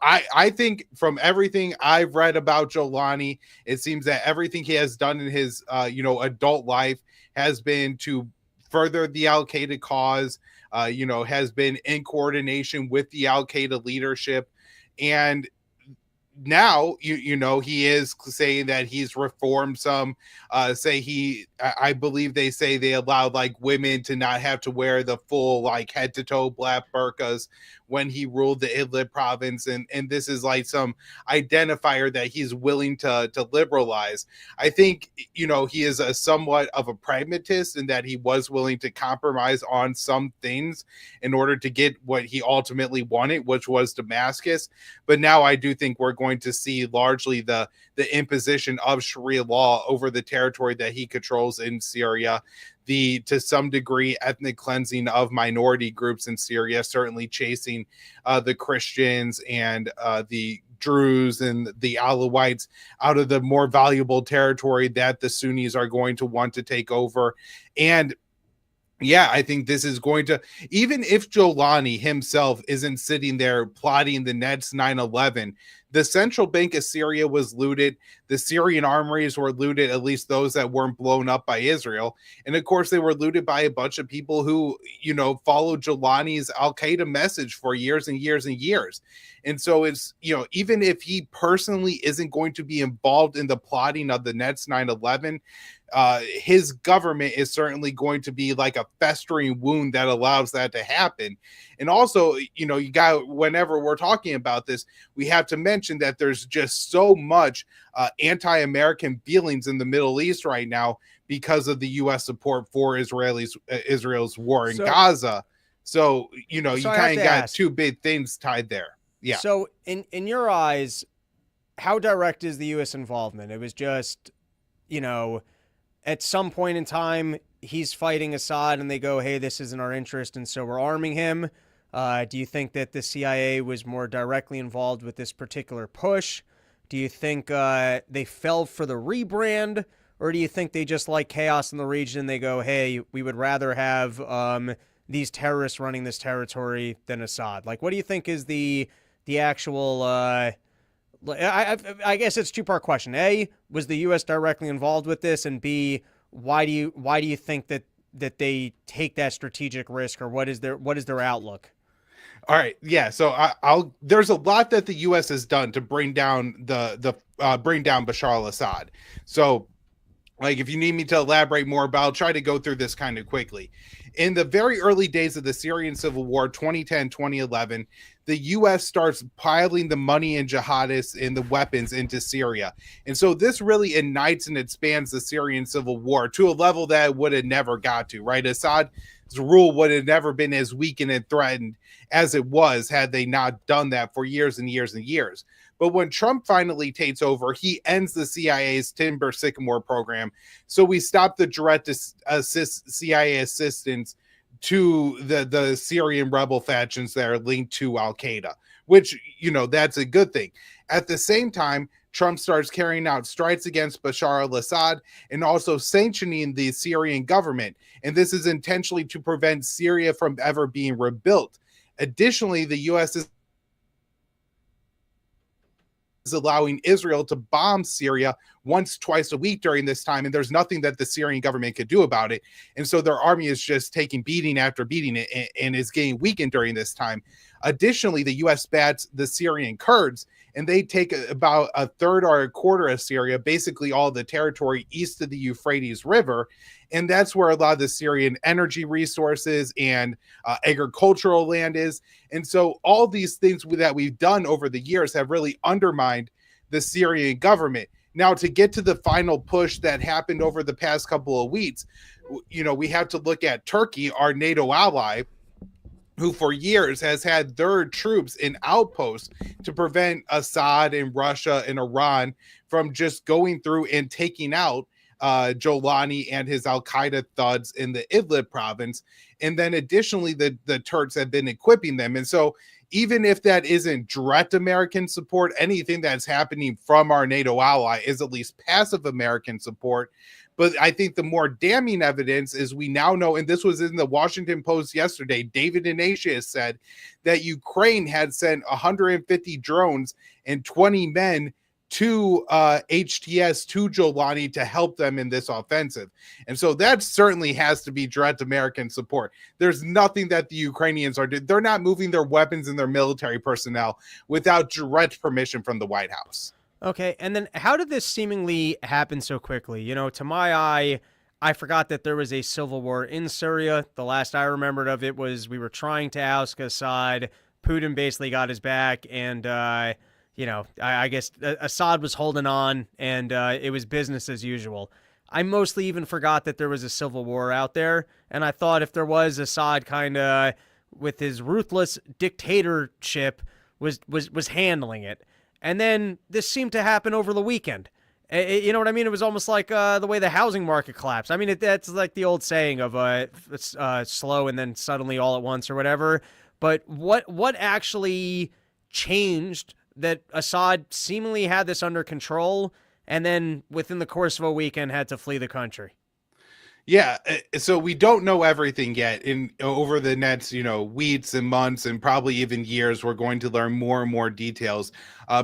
I think from everything I've read about Jolani, it seems that everything he has done in his, adult life has been to furthered the Al-Qaeda cause, has been in coordination with the Al-Qaeda leadership. And now he is saying that he's reformed some. I believe they say they allowed like women to not have to wear the full like head to toe black burqas when he ruled the Idlib province, and this is like some identifier that he's willing to liberalize. I think he is a somewhat of a pragmatist in that he was willing to compromise on some things in order to get what he ultimately wanted, which was Damascus. But now I do think we're going to see largely the imposition of Sharia law over the territory that he controls in Syria, to some degree ethnic cleansing of minority groups in Syria, certainly chasing the Christians and the Druze and the Alawites out of the more valuable territory that the Sunnis are going to want to take over. And yeah, I think this is going to, even if Jolani himself isn't sitting there plotting the next 9/11, the central bank of Syria was looted. The Syrian armories were looted, at least those that weren't blown up by Israel. And of course, they were looted by a bunch of people who, followed Jolani's Al-Qaeda message for years and years and years. And so it's, even if he personally isn't going to be involved in the plotting of the next 9/11, his government is certainly going to be like a festering wound that allows that to happen. And also, you got, whenever we're talking about this, we have to mention that there's just so much anti-American feelings in the Middle East right now because of the U.S. support for Israel's war in Gaza. So, you kind of got two big things tied there. Yeah. So in your eyes, how direct is the U.S. involvement? It was just, at some point in time, he's fighting Assad and they go, hey, this isn't our interest, and so we're arming him. Do you think that the CIA was more directly involved with this particular push? Do you think they fell for the rebrand? Or do you think they just like chaos in the region and they go, hey, we would rather have these terrorists running this territory than Assad? Like, what do you think is the actual... I guess it's a two-part question. A, was the U.S. directly involved with this? And B, why do you think that they take that strategic risk, or what is their outlook? All right, yeah. So there's a lot that the U.S. has done to bring down bring down Bashar al-Assad. So, like, if you need me to elaborate more about, I'll try to go through this kind of quickly. In the very early days of the Syrian civil war, 2010, 2011, the U.S. starts piling the money and jihadists and the weapons into Syria. And so this really ignites and expands the Syrian civil war to a level that it would have never got to, right? Assad's rule would have never been as weakened and threatened as it was had they not done that for years and years and years. But when Trump finally takes over, he ends the CIA's Timber Sycamore program. So we stop the direct CIA assistance to the Syrian rebel factions that are linked to Al-Qaeda, which, that's a good thing. At the same time, Trump starts carrying out strikes against Bashar al-Assad and also sanctioning the Syrian government. And this is intentionally to prevent Syria from ever being rebuilt. Additionally, the U.S. is allowing Israel to bomb Syria once, twice a week during this time, and there's nothing that the Syrian government could do about it. And so their army is just taking beating after beating and is getting weakened during this time. Additionally, the U.S. bats the Syrian Kurds, and they take about a third or a quarter of Syria, basically all the territory east of the Euphrates River. And that's where a lot of the Syrian energy resources and agricultural land is. And so all these things that we've done over the years have really undermined the Syrian government. Now, to get to the final push that happened over the past couple of weeks, we have to look at Turkey, our NATO ally, who for years has had their troops in outposts to prevent Assad and Russia and Iran from just going through and taking out Jolani and his Al-Qaeda thugs in the Idlib province. And then additionally, the Turks have been equipping them. And so even if that isn't direct American support, anything that's happening from our NATO ally is at least passive American support. But I think the more damning evidence is we now know, and this was in the Washington Post yesterday, David Ignatius said that Ukraine had sent 150 drones and 20 men to HTS, to Jolani, to help them in this offensive. And so that certainly has to be direct American support. There's nothing that the Ukrainians are doing. They're not moving their weapons and their military personnel without direct permission from the White House. Okay, and then how did this seemingly happen so quickly? You know, to my eye, I forgot that there was a civil war in Syria. The last I remembered of it was we were trying to oust Assad. Putin basically got his back, and I guess Assad was holding on, and it was business as usual. I mostly even forgot that there was a civil war out there, and I thought if there was, Assad kind of, with his ruthless dictatorship, was handling it. And then this seemed to happen over the weekend. You know what I mean? It was almost like the way the housing market collapsed. I mean, that's like the old saying of slow and then suddenly all at once or whatever. But what actually changed that Assad seemingly had this under control and then within the course of a weekend had to flee the country? Yeah, so we don't know everything yet. Over the next, weeks and months and probably even years, we're going to learn more and more details.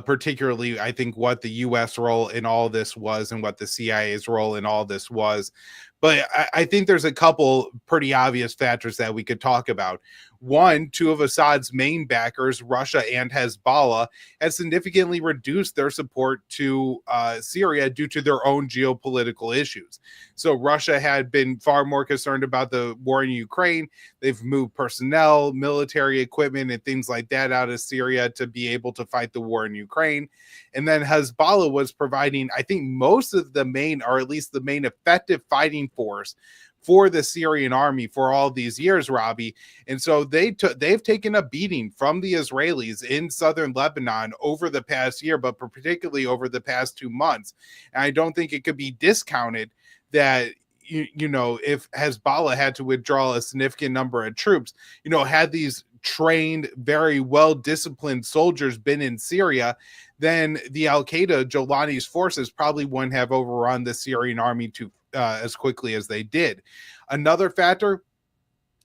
Particularly, I think what the U.S. role in all this was and what the CIA's role in all this was. But I think there's a couple pretty obvious factors that we could talk about. One, two of Assad's main backers, Russia and Hezbollah, has significantly reduced their support to Syria due to their own geopolitical issues. So Russia had been far more concerned about the war in Ukraine. They've moved personnel, military equipment, and things like that out of Syria to be able to fight the war in Ukraine. And then Hezbollah was providing, I think, most of the main, or at least the main effective fighting force for the Syrian army for all these years, Robbie. And so they've taken a beating from the Israelis in southern Lebanon over the past year, but particularly over the past 2 months. And I don't think it could be discounted that, if Hezbollah had to withdraw a significant number of troops, had these trained, very well-disciplined soldiers been in Syria, then the Al-Qaeda, Jolani's forces, probably wouldn't have overrun the Syrian army as quickly as they did. Another factor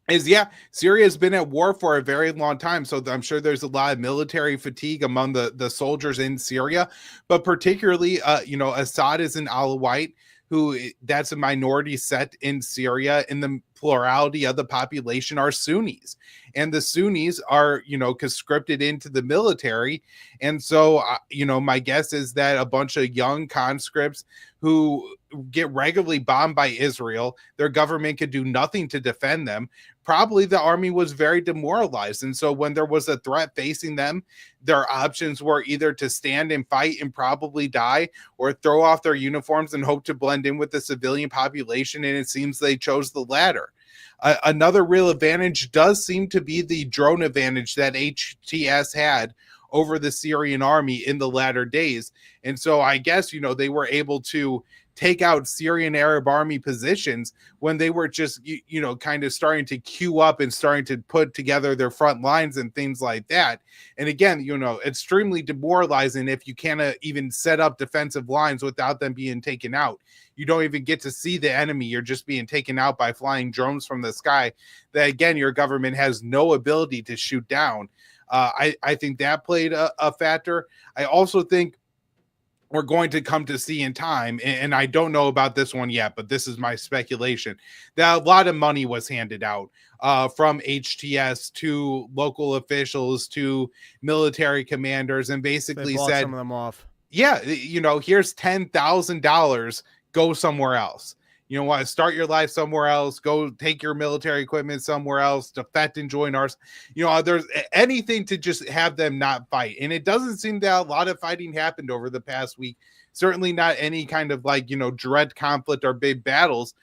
is, Syria has been at war for a very long time, so I'm sure there's a lot of military fatigue among the soldiers in Syria, but particularly, Assad is an Alawite, that's a minority set in Syria, and the plurality of the population are Sunnis, and the Sunnis are, conscripted into the military. And so, my guess is that a bunch of young conscripts who get regularly bombed by Israel, their government could do nothing to defend them. Probably the army was very demoralized. And so when there was a threat facing them, their options were either to stand and fight and probably die, or throw off their uniforms and hope to blend in with the civilian population. And it seems they chose the latter. Another real advantage does seem to be the drone advantage that HTS had over the Syrian army in the latter days. And so I guess, they were able to take out Syrian Arab army positions when they were just, kind of starting to queue up and starting to put together their front lines and things like that. And again, extremely demoralizing if you can't even set up defensive lines without them being taken out. You don't even get to see the enemy. You're just being taken out by flying drones from the sky that, again, your government has no ability to shoot down. I think that played a factor. I also think we're going to come to see in time, and I don't know about this one yet, but this is my speculation, that a lot of money was handed out from HTS to local officials to military commanders, and basically said, some of them off. Yeah, here's $10,000, go somewhere else. Start your life somewhere else, go take your military equipment somewhere else, defect and join ours. There's anything to just have them not fight. And it doesn't seem that a lot of fighting happened over the past week. Certainly not any kind of direct conflict or big battles.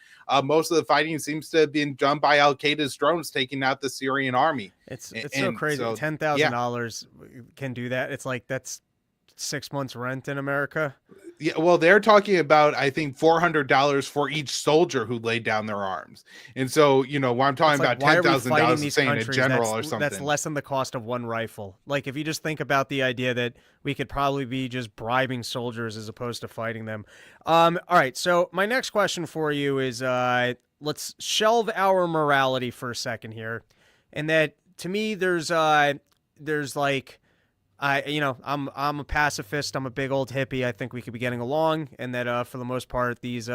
Most of the fighting seems to have been done by Al-Qaeda's drones taking out the Syrian army. It's so crazy. So, $10,000 can do that. It's like that's 6 months rent in America. Yeah, well, they're talking about, I think, $400 for each soldier who laid down their arms. And so, when I'm talking about $10,000, saying a general or something. That's less than the cost of one rifle. Like, if you just think about the idea that we could probably be just bribing soldiers as opposed to fighting them. All right, so my next question for you is, let's shelve our morality for a second here. And that, to me, there's like, I'm a pacifist. I'm a big old hippie. I think we could be getting along, and that for the most part, these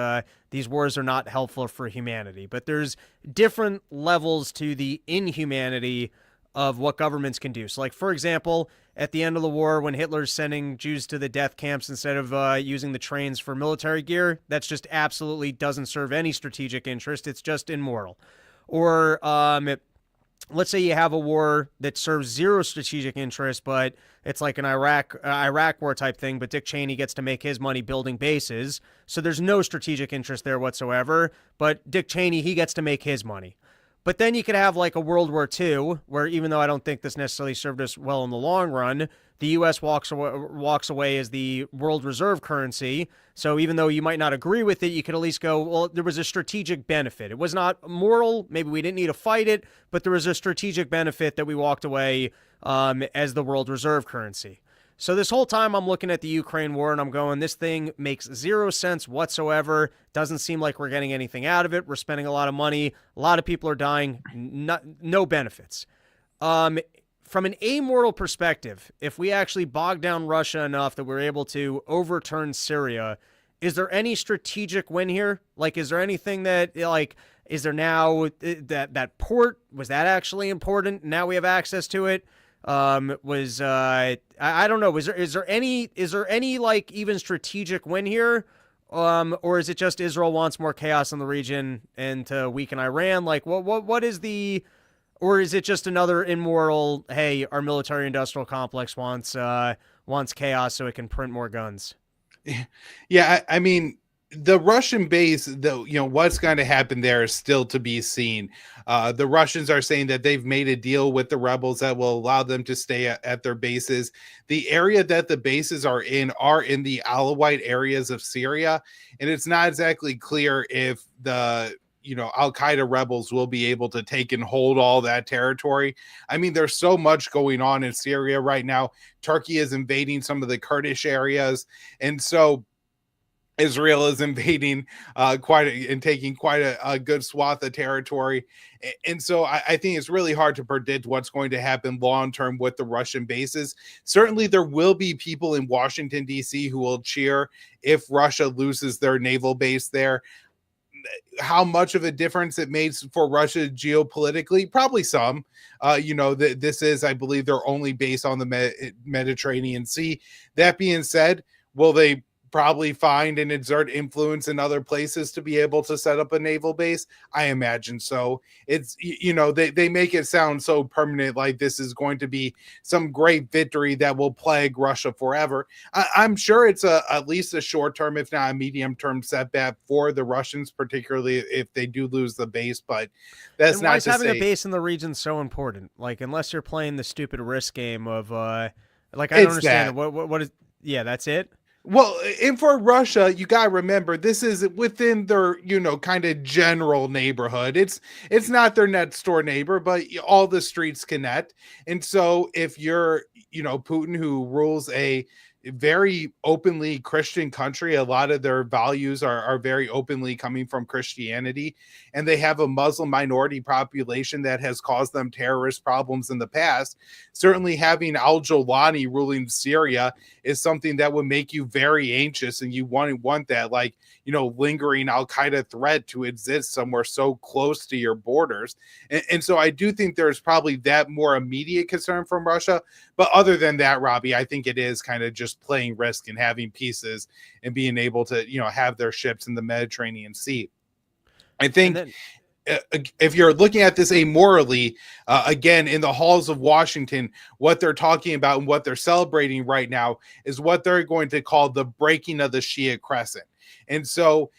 wars are not helpful for humanity. But there's different levels to the inhumanity of what governments can do. So, like, for example, at the end of the war, when Hitler's sending Jews to the death camps instead of using the trains for military gear, that's just absolutely doesn't serve any strategic interest. It's just immoral. Or let's say you have a war that serves zero strategic interest, but it's like an Iraq war type thing, but Dick Cheney gets to make his money building bases. So there's no strategic interest there whatsoever, but Dick Cheney, he gets to make his money. But then you could have like a World War II, where even though I don't think this necessarily served us well in the long run, the U.S. walks away as the world reserve currency. So even though you might not agree with it, you could at least go, well, there was a strategic benefit. It was not moral. Maybe we didn't need to fight it, but there was a strategic benefit that we walked away as the world reserve currency. So this whole time I'm looking at the Ukraine war and I'm going, this thing makes zero sense whatsoever. Doesn't seem like we're getting anything out of it. We're spending a lot of money. A lot of people are dying. No benefits. From an amoral perspective, if we actually bog down Russia enough that we're able to overturn Syria, is there any strategic win here? Like, is there anything that, like, is there now that port, was that actually important? Now we have access to it. I don't know. Is there any like even strategic win here? Or is it just Israel wants more chaos in the region and to weaken Iran? Like what is the, or is it just another immoral, hey, our military industrial complex wants chaos so it can print more guns? Yeah, I mean, the Russian base, though, what's going to happen there is still to be seen. The Russians are saying that they've made a deal with the rebels that will allow them to stay at their bases. The area that the bases are in the Alawite areas of Syria, and it's not exactly clear if the Al-Qaeda rebels will be able to take and hold all that territory. I mean, there's so much going on in Syria right now. Turkey is invading some of the Kurdish areas, and so Israel is invading taking quite a good swath of territory. And so I think it's really hard to predict what's going to happen long-term with the Russian bases. Certainly there will be people in Washington, D.C. who will cheer if Russia loses their naval base there. How much of a difference it makes for Russia geopolitically? Probably some. This is, I believe, their only base on the Mediterranean Sea. That being said, will they probably find and exert influence in other places to be able to set up a naval base? I imagine so. It's, they make it sound so permanent, like this is going to be some great victory that will plague Russia forever. I'm sure it's at least a short term, if not a medium term setback for the Russians, particularly if they do lose the base. But that's and not why is to having say a base in the region so important. Like, unless you're playing the stupid risk game of I don't understand what is. Yeah, that's it. Well, and for Russia, you got to remember, this is within their, kind of general neighborhood. It's not their next door neighbor, but all the streets connect. And so if you're, Putin, who rules a very openly Christian country, a lot of their values are very openly coming from Christianity, and they have a Muslim minority population that has caused them terrorist problems in the past. Certainly having al-Jolani ruling Syria is something that would make you very anxious, and you want that, like, lingering Al-Qaeda threat to exist somewhere so close to your borders. And so I do think there's probably that more immediate concern from Russia. But other than that, Robbie, I think it is kind of just playing risk and having pieces and being able to, have their ships in the Mediterranean Sea. I think if you're looking at this amorally, again, in the halls of Washington, what they're talking about and what they're celebrating right now is what they're going to call the breaking of the Shia Crescent. And so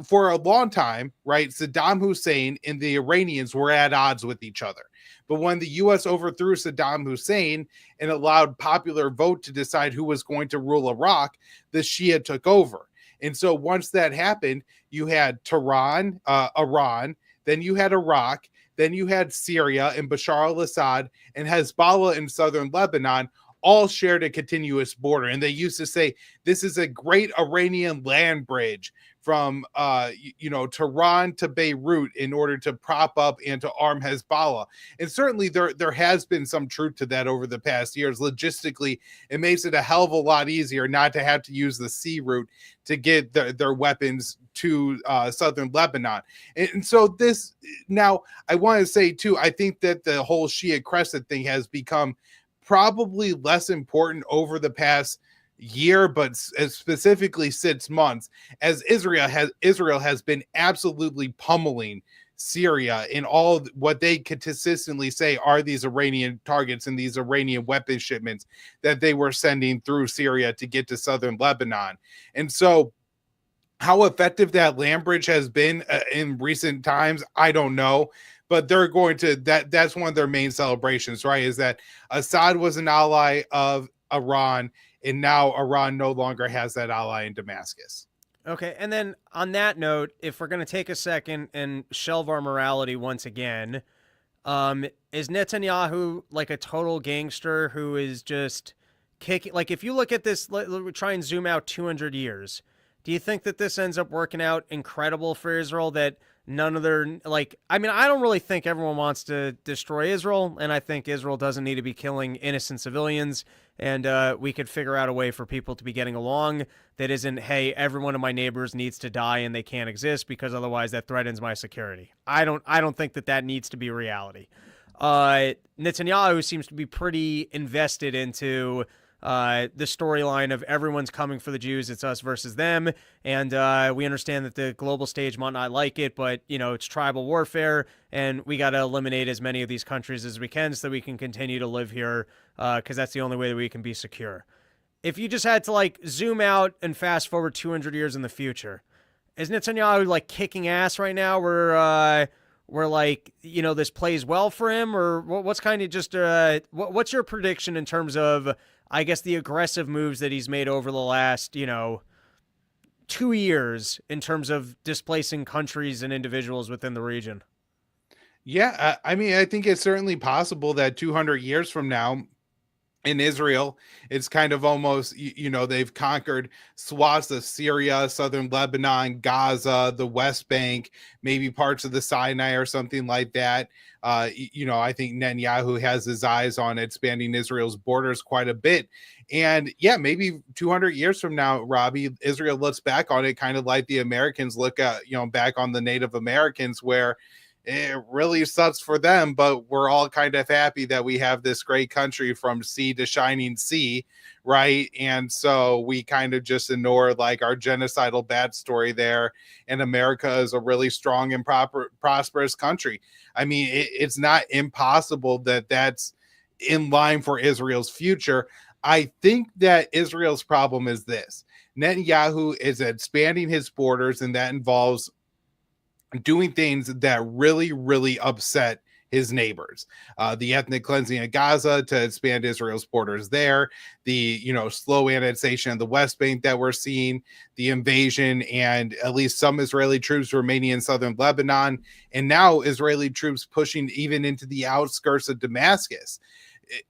for a long time, right, Saddam Hussein and the Iranians were at odds with each other. But when the U.S. overthrew Saddam Hussein and allowed popular vote to decide who was going to rule Iraq, the Shia took over. And so once that happened, you had Tehran, Iran, then you had Iraq, then you had Syria and Bashar al-Assad and Hezbollah in southern Lebanon, all shared a continuous border. And they used to say, this is a great Iranian land bridge from Tehran to Beirut in order to prop up and to arm Hezbollah. And certainly there has been some truth to that over the past years. Logistically, it makes it a hell of a lot easier not to have to use the sea route to get their weapons to southern Lebanon. And so this, now I want to say too, I think that the whole Shia Crescent thing has become probably less important over the past year, but specifically 6 months, as Israel has been absolutely pummeling Syria in all what they could consistently say are these Iranian targets and these Iranian weapon shipments that they were sending through Syria to get to southern Lebanon. And so how effective that land bridge has been in recent times, I don't know. But they're going to, that's one of their main celebrations, right? Is that Assad was an ally of Iran, and now Iran no longer has that ally in Damascus. Okay, and then on that note, if we're going to take a second and shelve our morality once again, is Netanyahu like a total gangster who is just kicking? Like, if you look at this, try and zoom out 200 years, do you think that this ends up working out incredible for Israel, that none of their, like, I mean, I don't really think everyone wants to destroy Israel, and I think Israel doesn't need to be killing innocent civilians, and we could figure out a way for people to be getting along that isn't, hey, every one of my neighbors needs to die and they can't exist because otherwise that threatens my security. I don't think that needs to be reality. Netanyahu seems to be pretty invested into the storyline of everyone's coming for the Jews, it's us versus them, and we understand that the global stage might not like it, but it's tribal warfare, and we got to eliminate as many of these countries as we can so that we can continue to live here, because that's the only way that we can be secure. If you just had to like zoom out and fast forward 200 years in the future, is Netanyahu like kicking ass right now where like, this plays well for him, or what's kind of just what's your prediction in terms of, I guess, the aggressive moves that he's made over the last, 2 years in terms of displacing countries and individuals within the region? Yeah, I mean, I think it's certainly possible that 200 years from now in Israel, it's kind of almost, they've conquered swaths of Syria, southern Lebanon, Gaza, the West Bank, maybe parts of the Sinai or something like that. I think Netanyahu has his eyes on expanding Israel's borders quite a bit. And yeah, maybe 200 years from now, Robbie, Israel looks back on it kind of like the Americans look at, back on the Native Americans, where it really sucks for them, but we're all kind of happy that we have this great country from sea to shining sea, right? And so we kind of just ignore like our genocidal bad story there, and America is a really strong and prosperous country. I mean, it's not impossible that that's in line for Israel's future. I think that Israel's problem is this: Netanyahu is expanding his borders, and that involves doing things that really, really upset his neighbors. The ethnic cleansing of Gaza to expand Israel's borders there, the slow annexation of the West Bank that we're seeing, the invasion and at least some Israeli troops remaining in southern Lebanon, and now Israeli troops pushing even into the outskirts of Damascus.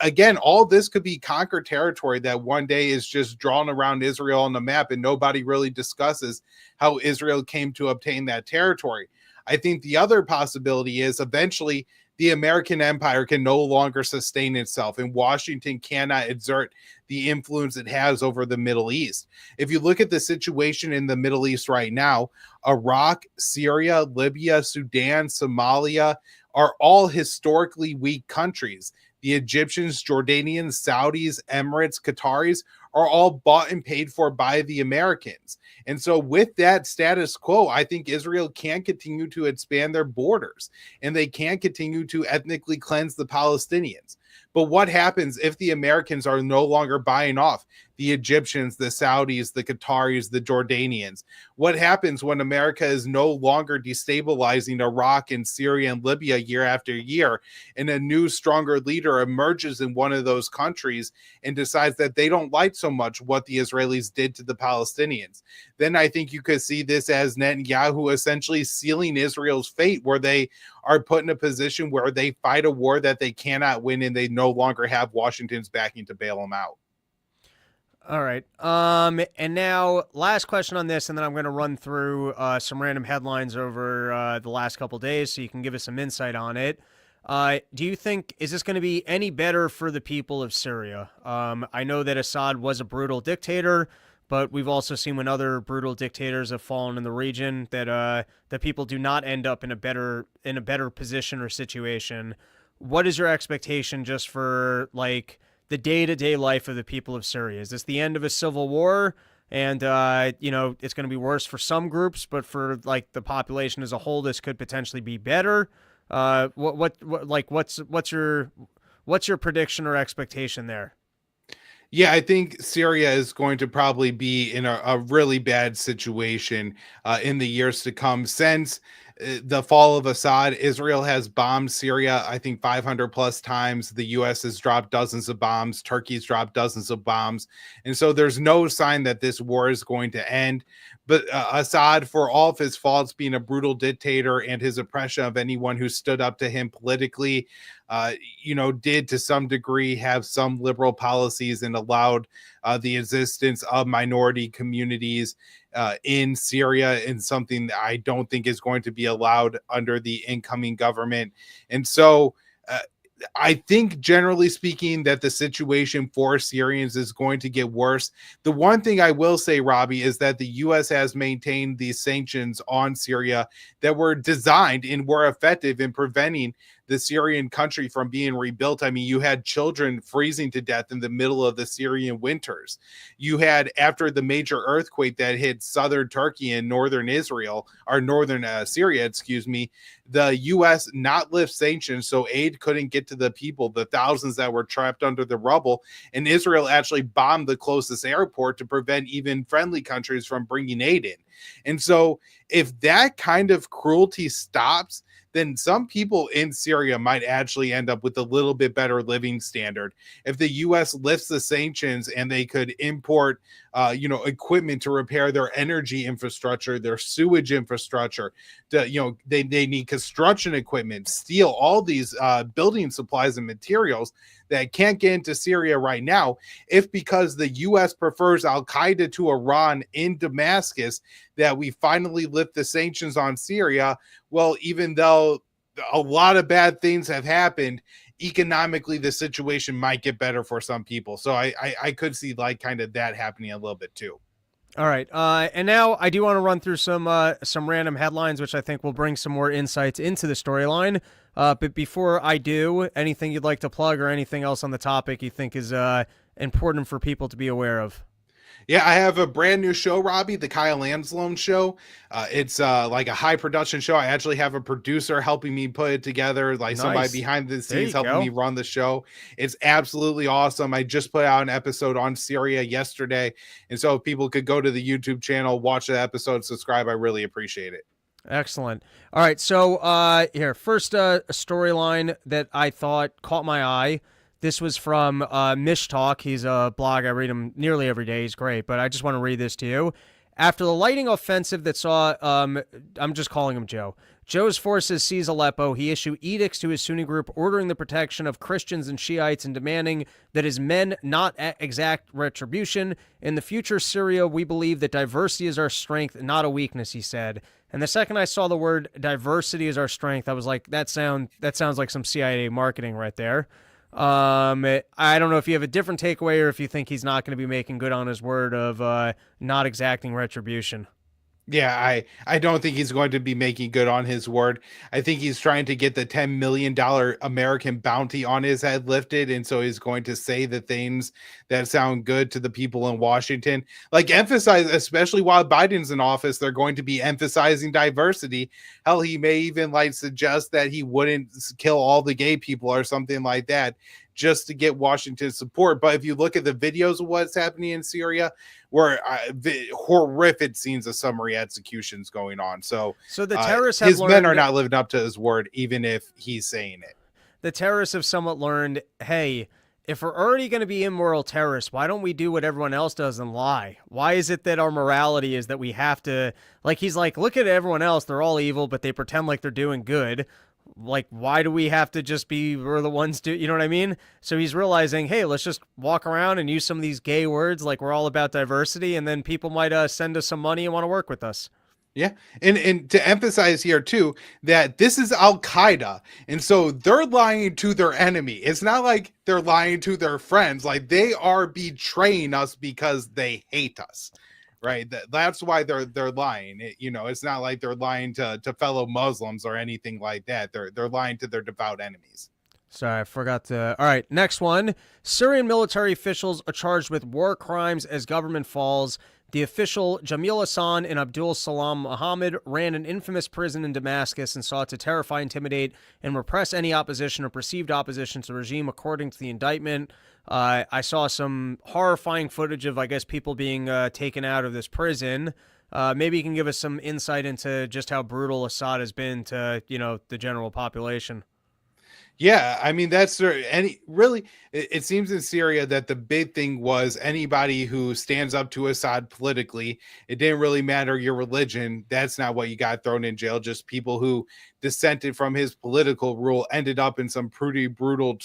Again, all this could be conquered territory that one day is just drawn around Israel on the map, and nobody really discusses how Israel came to obtain that territory. I think the other possibility is eventually the American empire can no longer sustain itself, and Washington cannot exert the influence it has over the Middle East. If you look at the situation in the Middle East right now, Iraq, Syria, Libya, Sudan, Somalia are all historically weak countries. The Egyptians, Jordanians, Saudis, Emirates, Qataris are all bought and paid for by the Americans. And so with that status quo, I think Israel can continue to expand their borders, and they can continue to ethnically cleanse the Palestinians. But what happens if the Americans are no longer buying off the Egyptians, the Saudis, the Qataris, the Jordanians? What happens when America is no longer destabilizing Iraq and Syria and Libya year after year, and a new, stronger leader emerges in one of those countries and decides that they don't like so much what the Israelis did to the Palestinians? Then I think you could see this as Netanyahu essentially sealing Israel's fate, where they are put in a position where they fight a war that they cannot win, and they no longer have Washington's backing to bail them out. All right. And now last question on this, and then I'm going to run through some random headlines over the last couple days so you can give us some insight on it. Do you think, is this going to be any better for the people of Syria? I know that Assad was a brutal dictator, but we've also seen when other brutal dictators have fallen in the region that that people do not end up in a better position or situation. What is your expectation just for like the day-to-day life of the people of Syria? Is this the end of a civil war? And it's going to be worse for some groups, but for like the population as a whole, this could potentially be better. What's your prediction or expectation there? Yeah, I think Syria is going to probably be in a really bad situation in the years to come. Since the fall of Assad, Israel has bombed Syria, I think 500 plus times. The U.S. has dropped dozens of bombs. Turkey's dropped dozens of bombs. And so there's no sign that this war is going to end. But Assad, for all of his faults, being a brutal dictator and his oppression of anyone who stood up to him politically, did to some degree have some liberal policies and allowed the existence of minority communities in Syria, and something that I don't think is going to be allowed under the incoming government. And so I think, generally speaking, that the situation for Syrians is going to get worse. The one thing I will say, Robbie, is that the U.S. has maintained these sanctions on Syria that were designed and were effective in preventing the Syrian country from being rebuilt. I mean, you had children freezing to death in the middle of the Syrian winters. You had, after the major earthquake that hit southern Turkey and northern Israel, or northern Syria, the U.S. not lift sanctions, so aid couldn't get to the people, the thousands that were trapped under the rubble. And Israel actually bombed the closest airport to prevent even friendly countries from bringing aid in. And so if that kind of cruelty stops, then some people in Syria might actually end up with a little bit better living standard. If the U.S. lifts the sanctions and they could import, equipment to repair their energy infrastructure, their sewage infrastructure, they need construction equipment, steel, all these building supplies and materials that can't get into Syria right now. If because the U.S. prefers Al-Qaeda to Iran in Damascus, that we finally lift the sanctions on Syria, well, even though a lot of bad things have happened, economically, the situation might get better for some people. So I could see like kind of that happening a little bit too. All right. And now I do want to run through some random headlines, which I think will bring some more insights into the storyline. But before I do, anything you'd like to plug or anything else on the topic you think is important for people to be aware of? Yeah, I have a brand new show, Robbie, the Kyle Lanslone Show. It's like a high production show. I actually have a producer helping me put it together, like Nice. somebody behind the scenes helping go. me run the show. It's absolutely awesome. I just put out an episode on Syria yesterday. And so if people could go to the YouTube channel, watch the episode, subscribe, I really appreciate it. Excellent. All right. So here, first a storyline that I thought caught my eye. This was from Mish Talk. He's a blog. I read him nearly every day. He's great, but I just want to read this to you. After the lighting offensive that saw, I'm just calling him Joe. Joe's forces seize Aleppo. He issued edicts to his Sunni group ordering the protection of Christians and Shiites and demanding that his men not exact retribution. In the future Syria, we believe that diversity is our strength, not a weakness, he said. And the second I saw the word diversity is our strength, I was like, that sounds like some CIA marketing right there. I don't know if you have a different takeaway or if you think he's not going to be making good on his word of not exacting retribution. Yeah, I don't think he's going to be making good on his word. I think he's trying to get the $10 million American bounty on his head lifted. And so he's going to say the things that sound good to the people in Washington. Like emphasize, especially while Biden's in office, they're going to be emphasizing diversity. Hell, he may even like suggest that he wouldn't kill all the gay people or something like that, just to get Washington's support. But if you look at the videos of what's happening in Syria, where horrific scenes of summary executions going on. So the terrorists have his learned, men are not living up to his word, even if he's saying it. The terrorists have somewhat learned, hey, if we're already going to be immoral terrorists, why don't we do what everyone else does and lie? Why is it that our morality is that we have to, like, he's like, look at everyone else. They're all evil, but they pretend like they're doing good. like, why do we have to just be, we're the ones you know what I mean? So he's realizing, hey, let's just walk around and use some of these gay words like we're all about diversity, and then people might send us some money and want to work with us. Yeah. And to emphasize here too, that this is Al Qaeda. And so they're lying to their enemy. It's not like they're lying to their friends. Like, they are betraying us because they hate us. Right. That's why they're lying. It's not like they're lying to fellow Muslims or anything like that. They're lying to their devout enemies. Sorry, I forgot to. All right, next one. Syrian military officials are charged with war crimes as government falls. The official Jamil Hassan and Abdul Salam Mohammed ran an infamous prison in Damascus and sought to terrify, intimidate, and repress any opposition or perceived opposition to the regime, according to the indictment. I saw some horrifying footage of, I guess, people being taken out of this prison. Maybe you can give us some insight into just how brutal Assad has been to, the general population. Yeah, I mean, that's it seems in Syria that the big thing was anybody who stands up to Assad politically, it didn't really matter your religion. That's not what you got thrown in jail. Just people who dissented from his political rule ended up in some pretty brutal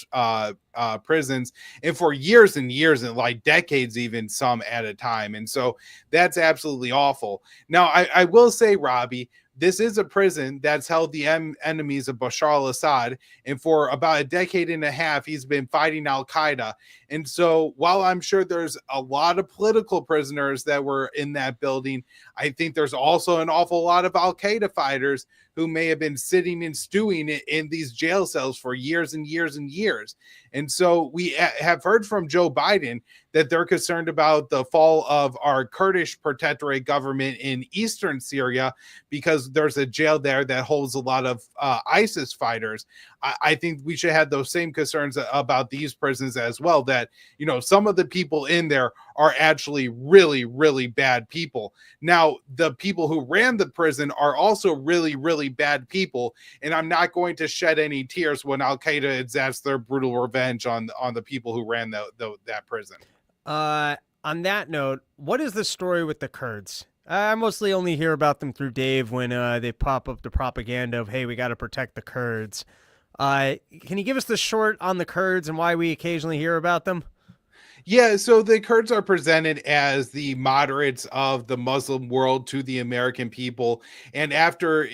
prisons, and for years and years, and like decades, even some at a time. And so that's absolutely awful. Now, I will say, Robbie, this is a prison that's held the enemies of Bashar al-Assad. And for about a decade and a half, he's been fighting al-Qaeda. And so while I'm sure there's a lot of political prisoners that were in that building, I think there's also an awful lot of al-Qaeda fighters who may have been sitting and stewing in these jail cells for years and years and years. And so we have heard from Joe Biden that they're concerned about the fall of our Kurdish protectorate government in eastern Syria because there's a jail there that holds a lot of ISIS fighters. I think we should have those same concerns about these prisons as well, that, some of the people in there are actually really, really bad people. Now, the people who ran the prison are also really, really bad people. And I'm not going to shed any tears when Al-Qaeda exacts their brutal revenge on the people who ran that prison. On that note, what is the story with the Kurds? I mostly only hear about them through Dave when they pop up the propaganda of, hey, we got to protect the Kurds. Can you give us the short on the Kurds and why we occasionally hear about them? Yeah, so the Kurds are presented as the moderates of the Muslim world to the American people. And after,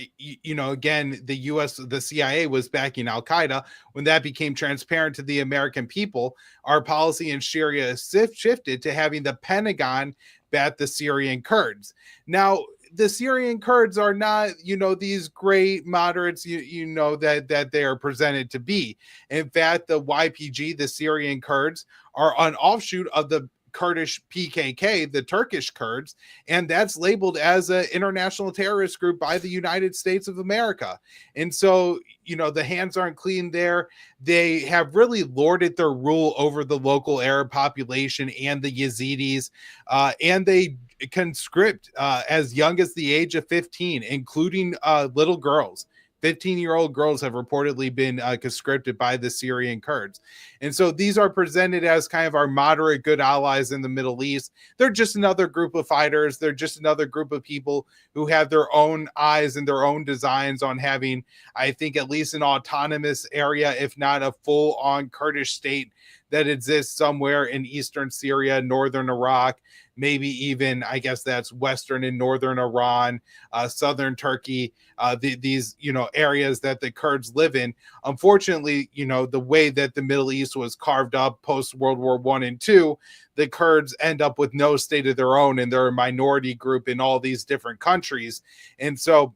again, the US, the CIA was backing al-Qaeda, when that became transparent to the American people, our policy in Syria shifted to having the Pentagon back the Syrian Kurds. Now, the Syrian Kurds are not, these great moderates, that they are presented to be. In fact, the YPG, the Syrian Kurds, are an offshoot of the Kurdish PKK, the Turkish Kurds, and that's labeled as an international terrorist group by the United States of America. And so, the hands aren't clean there. They have really lorded their rule over the local Arab population and the Yazidis, and they conscript as young as the age of 15, including little girls. 15-year-old girls have reportedly been conscripted by the Syrian Kurds. And so these are presented as kind of our moderate good allies in the Middle East. They're just another group of fighters. They're just another group of people who have their own eyes and their own designs on having, I think, at least an autonomous area, if not a full-on Kurdish state that exists somewhere in eastern Syria, northern Iraq, maybe even, I guess that's western and northern Iran, southern Turkey, these, areas that the Kurds live in. Unfortunately, the way that the Middle East was carved up post World War I and II, the Kurds end up with no state of their own, and they're a minority group in all these different countries. And so,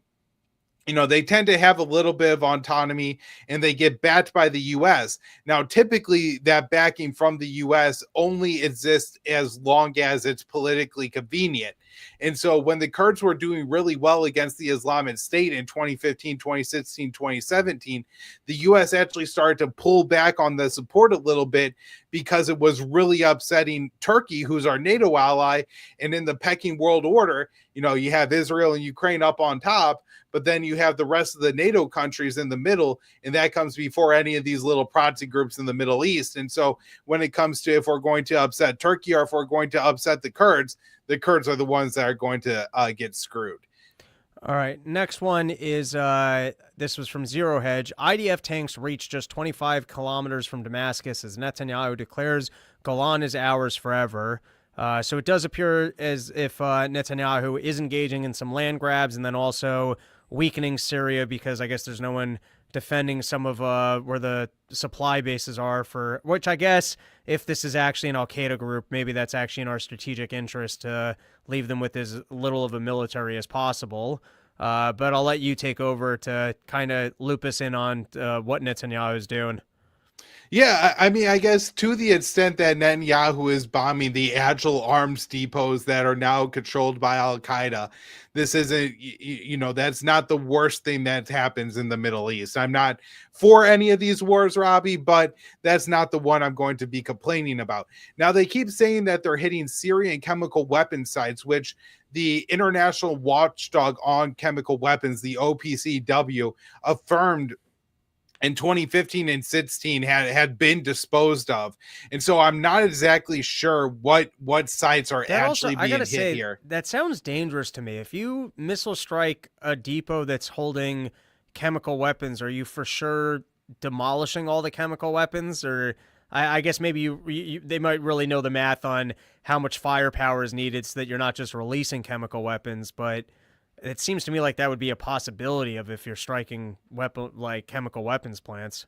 they tend to have a little bit of autonomy, and they get backed by the U.S. Now, typically, that backing from the U.S. only exists as long as it's politically convenient. And so when the Kurds were doing really well against the Islamic State in 2015, 2016, 2017, the U.S. actually started to pull back on the support a little bit because it was really upsetting Turkey, who's our NATO ally. And in the pecking world order, you have Israel and Ukraine up on top, but then you have the rest of the NATO countries in the middle, and that comes before any of these little proxy groups in the Middle East. And so when it comes to if we're going to upset Turkey or if we're going to upset the Kurds are the ones that are going to get screwed. All right, next one is this was from Zero Hedge. IDF tanks reach just 25 kilometers from Damascus as Netanyahu declares Golan is ours forever. So it does appear as if Netanyahu is engaging in some land grabs and then also weakening Syria because I guess there's no one defending some of where the supply bases are for, which I guess if this is actually an Al-Qaeda group, maybe that's actually in our strategic interest to leave them with as little of a military as possible. But I'll let you take over to kind of loop us in on what Netanyahu is doing. Yeah, I mean, I guess to the extent that Netanyahu is bombing the Agile arms depots that are now controlled by Al Qaeda, this isn't, that's not the worst thing that happens in the Middle East. I'm not for any of these wars, Robbie, but that's not the one I'm going to be complaining about. Now, they keep saying that they're hitting Syrian chemical weapon sites, which the International Watchdog on Chemical Weapons, the OPCW, affirmed in 2015 and 16 had been disposed of. And so I'm not exactly sure what sites are actually being hit here. That sounds dangerous to me. If you missile strike a depot that's holding chemical weapons, are you for sure demolishing all the chemical weapons? Or I guess maybe they might really know the math on how much firepower is needed so that you're not just releasing chemical weapons, but it seems to me like that would be a possibility of if you're striking chemical weapons plants.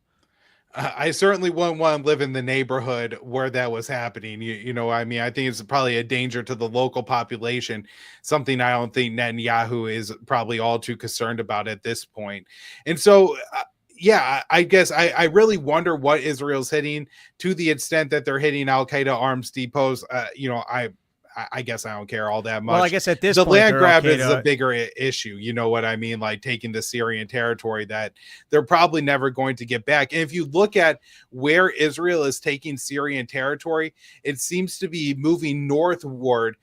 I certainly wouldn't want to live in the neighborhood where that was happening. I mean, I think it's probably a danger to the local population, something I don't think Netanyahu is probably all too concerned about at this point. And so, I guess I really wonder what Israel's hitting to the extent that they're hitting Al-Qaeda arms depots. I guess I don't care all that much. Well, I guess at this point, the land grab is a bigger issue. You know what I mean? Like taking the Syrian territory that they're probably never going to get back. And if you look at where Israel is taking Syrian territory, it seems to be moving northward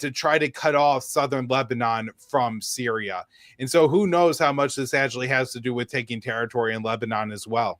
to try to cut off southern Lebanon from Syria. And so who knows how much this actually has to do with taking territory in Lebanon as well.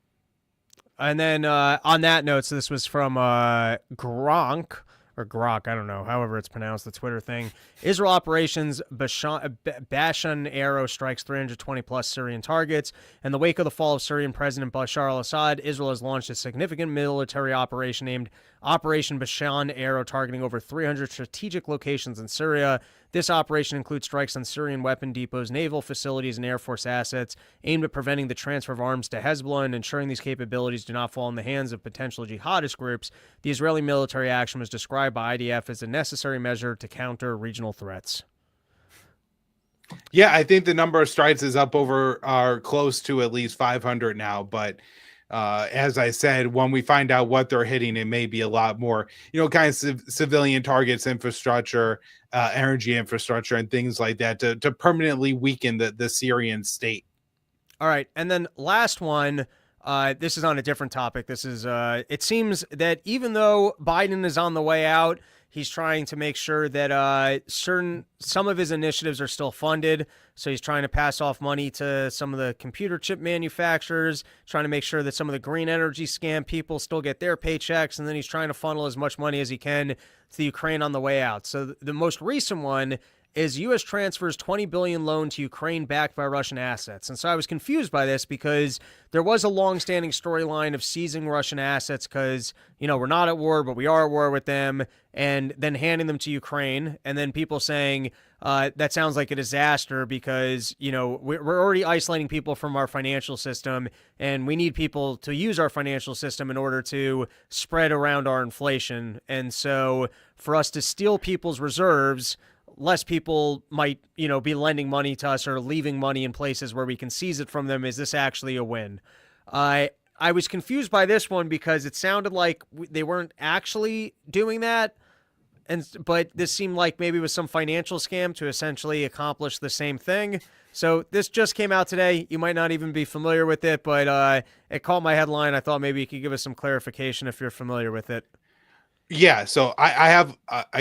And then on that note, so this was from Gronk. Or Grok, I don't know, however it's pronounced, the Twitter thing. Israel operations Bashan Arrow strikes 320-plus Syrian targets. In the wake of the fall of Syrian President Bashar al-Assad, Israel has launched a significant military operation named Operation Bashan Arrow, targeting over 300 strategic locations in Syria. This operation includes strikes on Syrian weapon depots, naval facilities, and Air Force assets, aimed at preventing the transfer of arms to Hezbollah and ensuring these capabilities do not fall in the hands of potential jihadist groups. The Israeli military action was described by IDF as a necessary measure to counter regional threats. Yeah, I think the number of strikes is up over close to at least 500 now, but as I said, when we find out what they're hitting, it may be a lot more, kind of civilian targets, infrastructure, energy infrastructure, and things like that to permanently weaken the Syrian state. All right. And then last one, this is on a different topic. This is, it seems that even though Biden is on the way out, he's trying to make sure that some of his initiatives are still funded. So he's trying to pass off money to some of the computer chip manufacturers, trying to make sure that some of the green energy scam people still get their paychecks. And then he's trying to funnel as much money as he can to Ukraine on the way out. So the most recent one is U.S. transfers $20 billion loan to Ukraine backed by Russian assets. And so I was confused by this because there was a long-standing storyline of seizing Russian assets because, we're not at war, but we are at war with them, and then handing them to Ukraine. And then people saying that sounds like a disaster because, we're already isolating people from our financial system, and we need people to use our financial system in order to spread around our inflation. And so for us to steal people's reserves, less people might, be lending money to us or leaving money in places where we can seize it from them. Is this actually a win? I was confused by this one because it sounded like they weren't actually doing that. But this seemed like maybe it was some financial scam to essentially accomplish the same thing. So this just came out today. You might not even be familiar with it, but it caught my headline. I thought maybe you could give us some clarification if you're familiar with it. Yeah, so I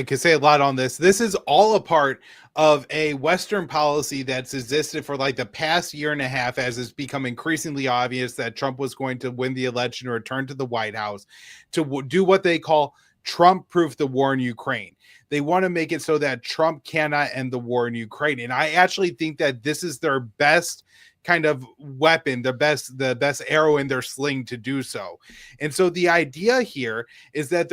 could say a lot on this. This is all a part of a Western policy that's existed for like the past year and a half, as it's become increasingly obvious that Trump was going to win the election or return to the White House, to do what they call Trump-proof the war in Ukraine. They want to make it so that Trump cannot end the war in Ukraine. And I actually think that this is their best kind of weapon, the best arrow in their sling to do so. And so the idea here is that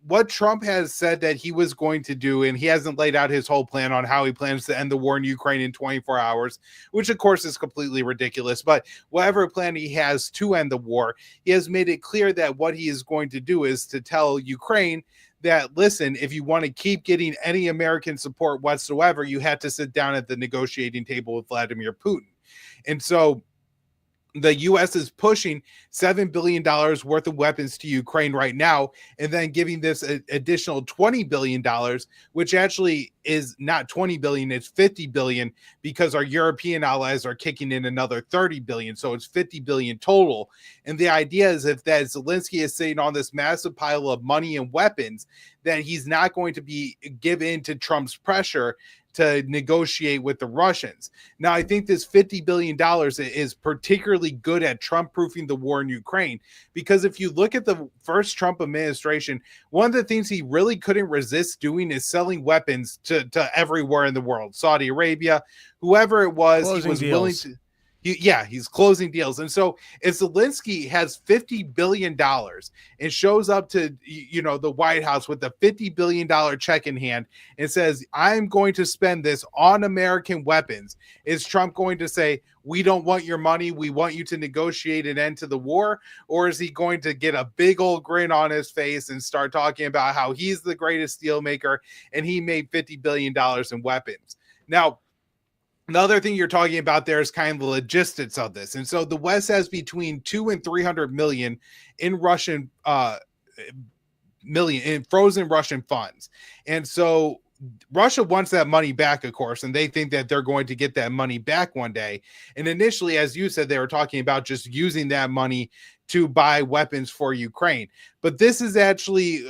what Trump has said that he was going to do, and he hasn't laid out his whole plan on how he plans to end the war in Ukraine in 24 hours, which of course is completely ridiculous. But whatever plan he has to end the war, he has made it clear that what he is going to do is to tell Ukraine that, listen, if you want to keep getting any American support whatsoever, you have to sit down at the negotiating table with Vladimir Putin. And so the U.S. is pushing $7 billion worth of weapons to Ukraine right now, and then giving this additional $20 billion, which actually is not $20 billion, it's $50 billion, because our European allies are kicking in another $30 billion. So it's $50 billion total. And the idea is if that Zelensky is sitting on this massive pile of money and weapons, that he's not going to give in to Trump's pressure to negotiate with the Russians. Now, I think this $50 billion is particularly good at Trump-proofing the war in Ukraine, because if you look at the first Trump administration, one of the things he really couldn't resist doing is selling weapons to everywhere in the world. Saudi Arabia, whoever it was, he was willing to. He's closing deals. And so if Zelensky has $50 billion and shows up to, the White House with a $50 billion check in hand and says, I'm going to spend this on American weapons, is Trump going to say, we don't want your money, we want you to negotiate an end to the war? Or is he going to get a big old grin on his face and start talking about how he's the greatest deal maker and he made $50 billion in weapons? Now, another thing you're talking about there is kind of the logistics of this. And so the West has between 200 and 300 million in frozen Russian funds. And so Russia wants that money back, of course, and they think that they're going to get that money back one day. And initially, as you said, they were talking about just using that money to buy weapons for Ukraine. But this is actually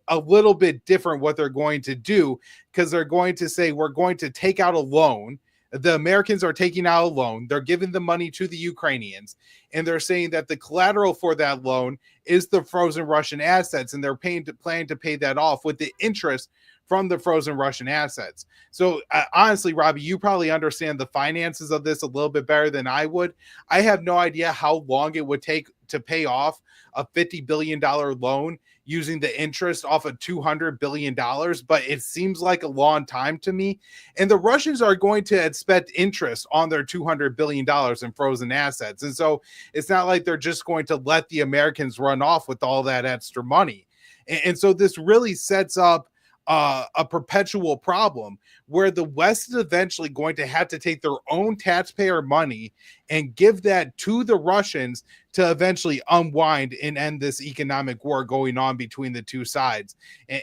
a little bit different what they're going to do, because they're going to say, we're going to take out a loan. The Americans are taking out a loan. They're giving the money to the Ukrainians, and they're saying that the collateral for that loan is the frozen Russian assets, and they're planning to pay that off with the interest from the frozen Russian assets. So honestly, Robbie, you probably understand the finances of this a little bit better than I would. I have no idea how long it would take to pay off a $50 billion loan using the interest off of $200 billion, but it seems like a long time to me. And the Russians are going to expect interest on their $200 billion in frozen assets. And so it's not like they're just going to let the Americans run off with all that extra money. And so this really sets up a perpetual problem where the West is eventually going to have to take their own taxpayer money and give that to the Russians to eventually unwind and end this economic war going on between the two sides.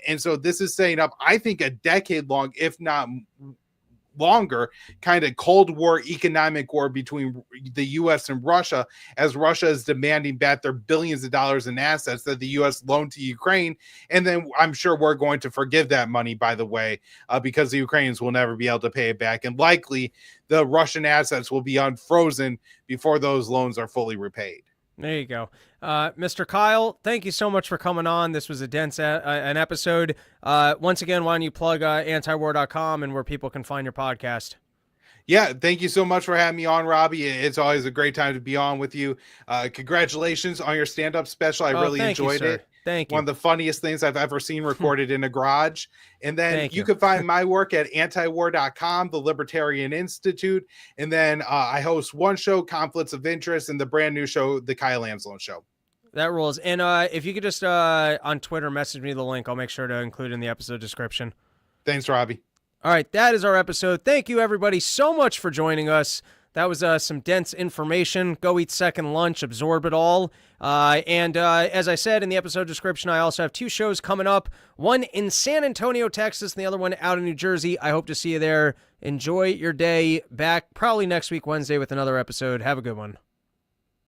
And so this is setting up, I think, a decade long, if not longer, kind of Cold War economic war between the U.S. and Russia, as Russia is demanding back their billions of dollars in assets that the U.S. loaned to Ukraine. And then I'm sure we're going to forgive that money, by the way, because the Ukrainians will never be able to pay it back. And likely the Russian assets will be unfrozen before those loans are fully repaid. There you go. Mr. Kyle, thank you so much for coming on. This was a dense an episode. Once again, why don't you plug antiwar.com and where people can find your podcast? Yeah, thank you so much for having me on, Robbie. It's always a great time to be on with you. Congratulations on your stand-up special. I really enjoyed it. Thank you. One of the funniest things I've ever seen recorded in a garage. And then you can find my work at antiwar.com, the Libertarian Institute. And then I host one show, Conflicts of Interest, and the brand new show, The Kyle Anslone Show. That rules. And if you could just on Twitter message me the link, I'll make sure to include it in the episode description. Thanks, Robbie. All right, that is our episode. Thank you, everybody, so much for joining us. That was some dense information. Go eat second lunch, absorb it all. And as I said in the episode description, I also have 2 shows coming up. One in San Antonio, Texas, and the other one out in New Jersey. I hope to see you there. Enjoy your day. Back probably next week, Wednesday, with another episode. Have a good one.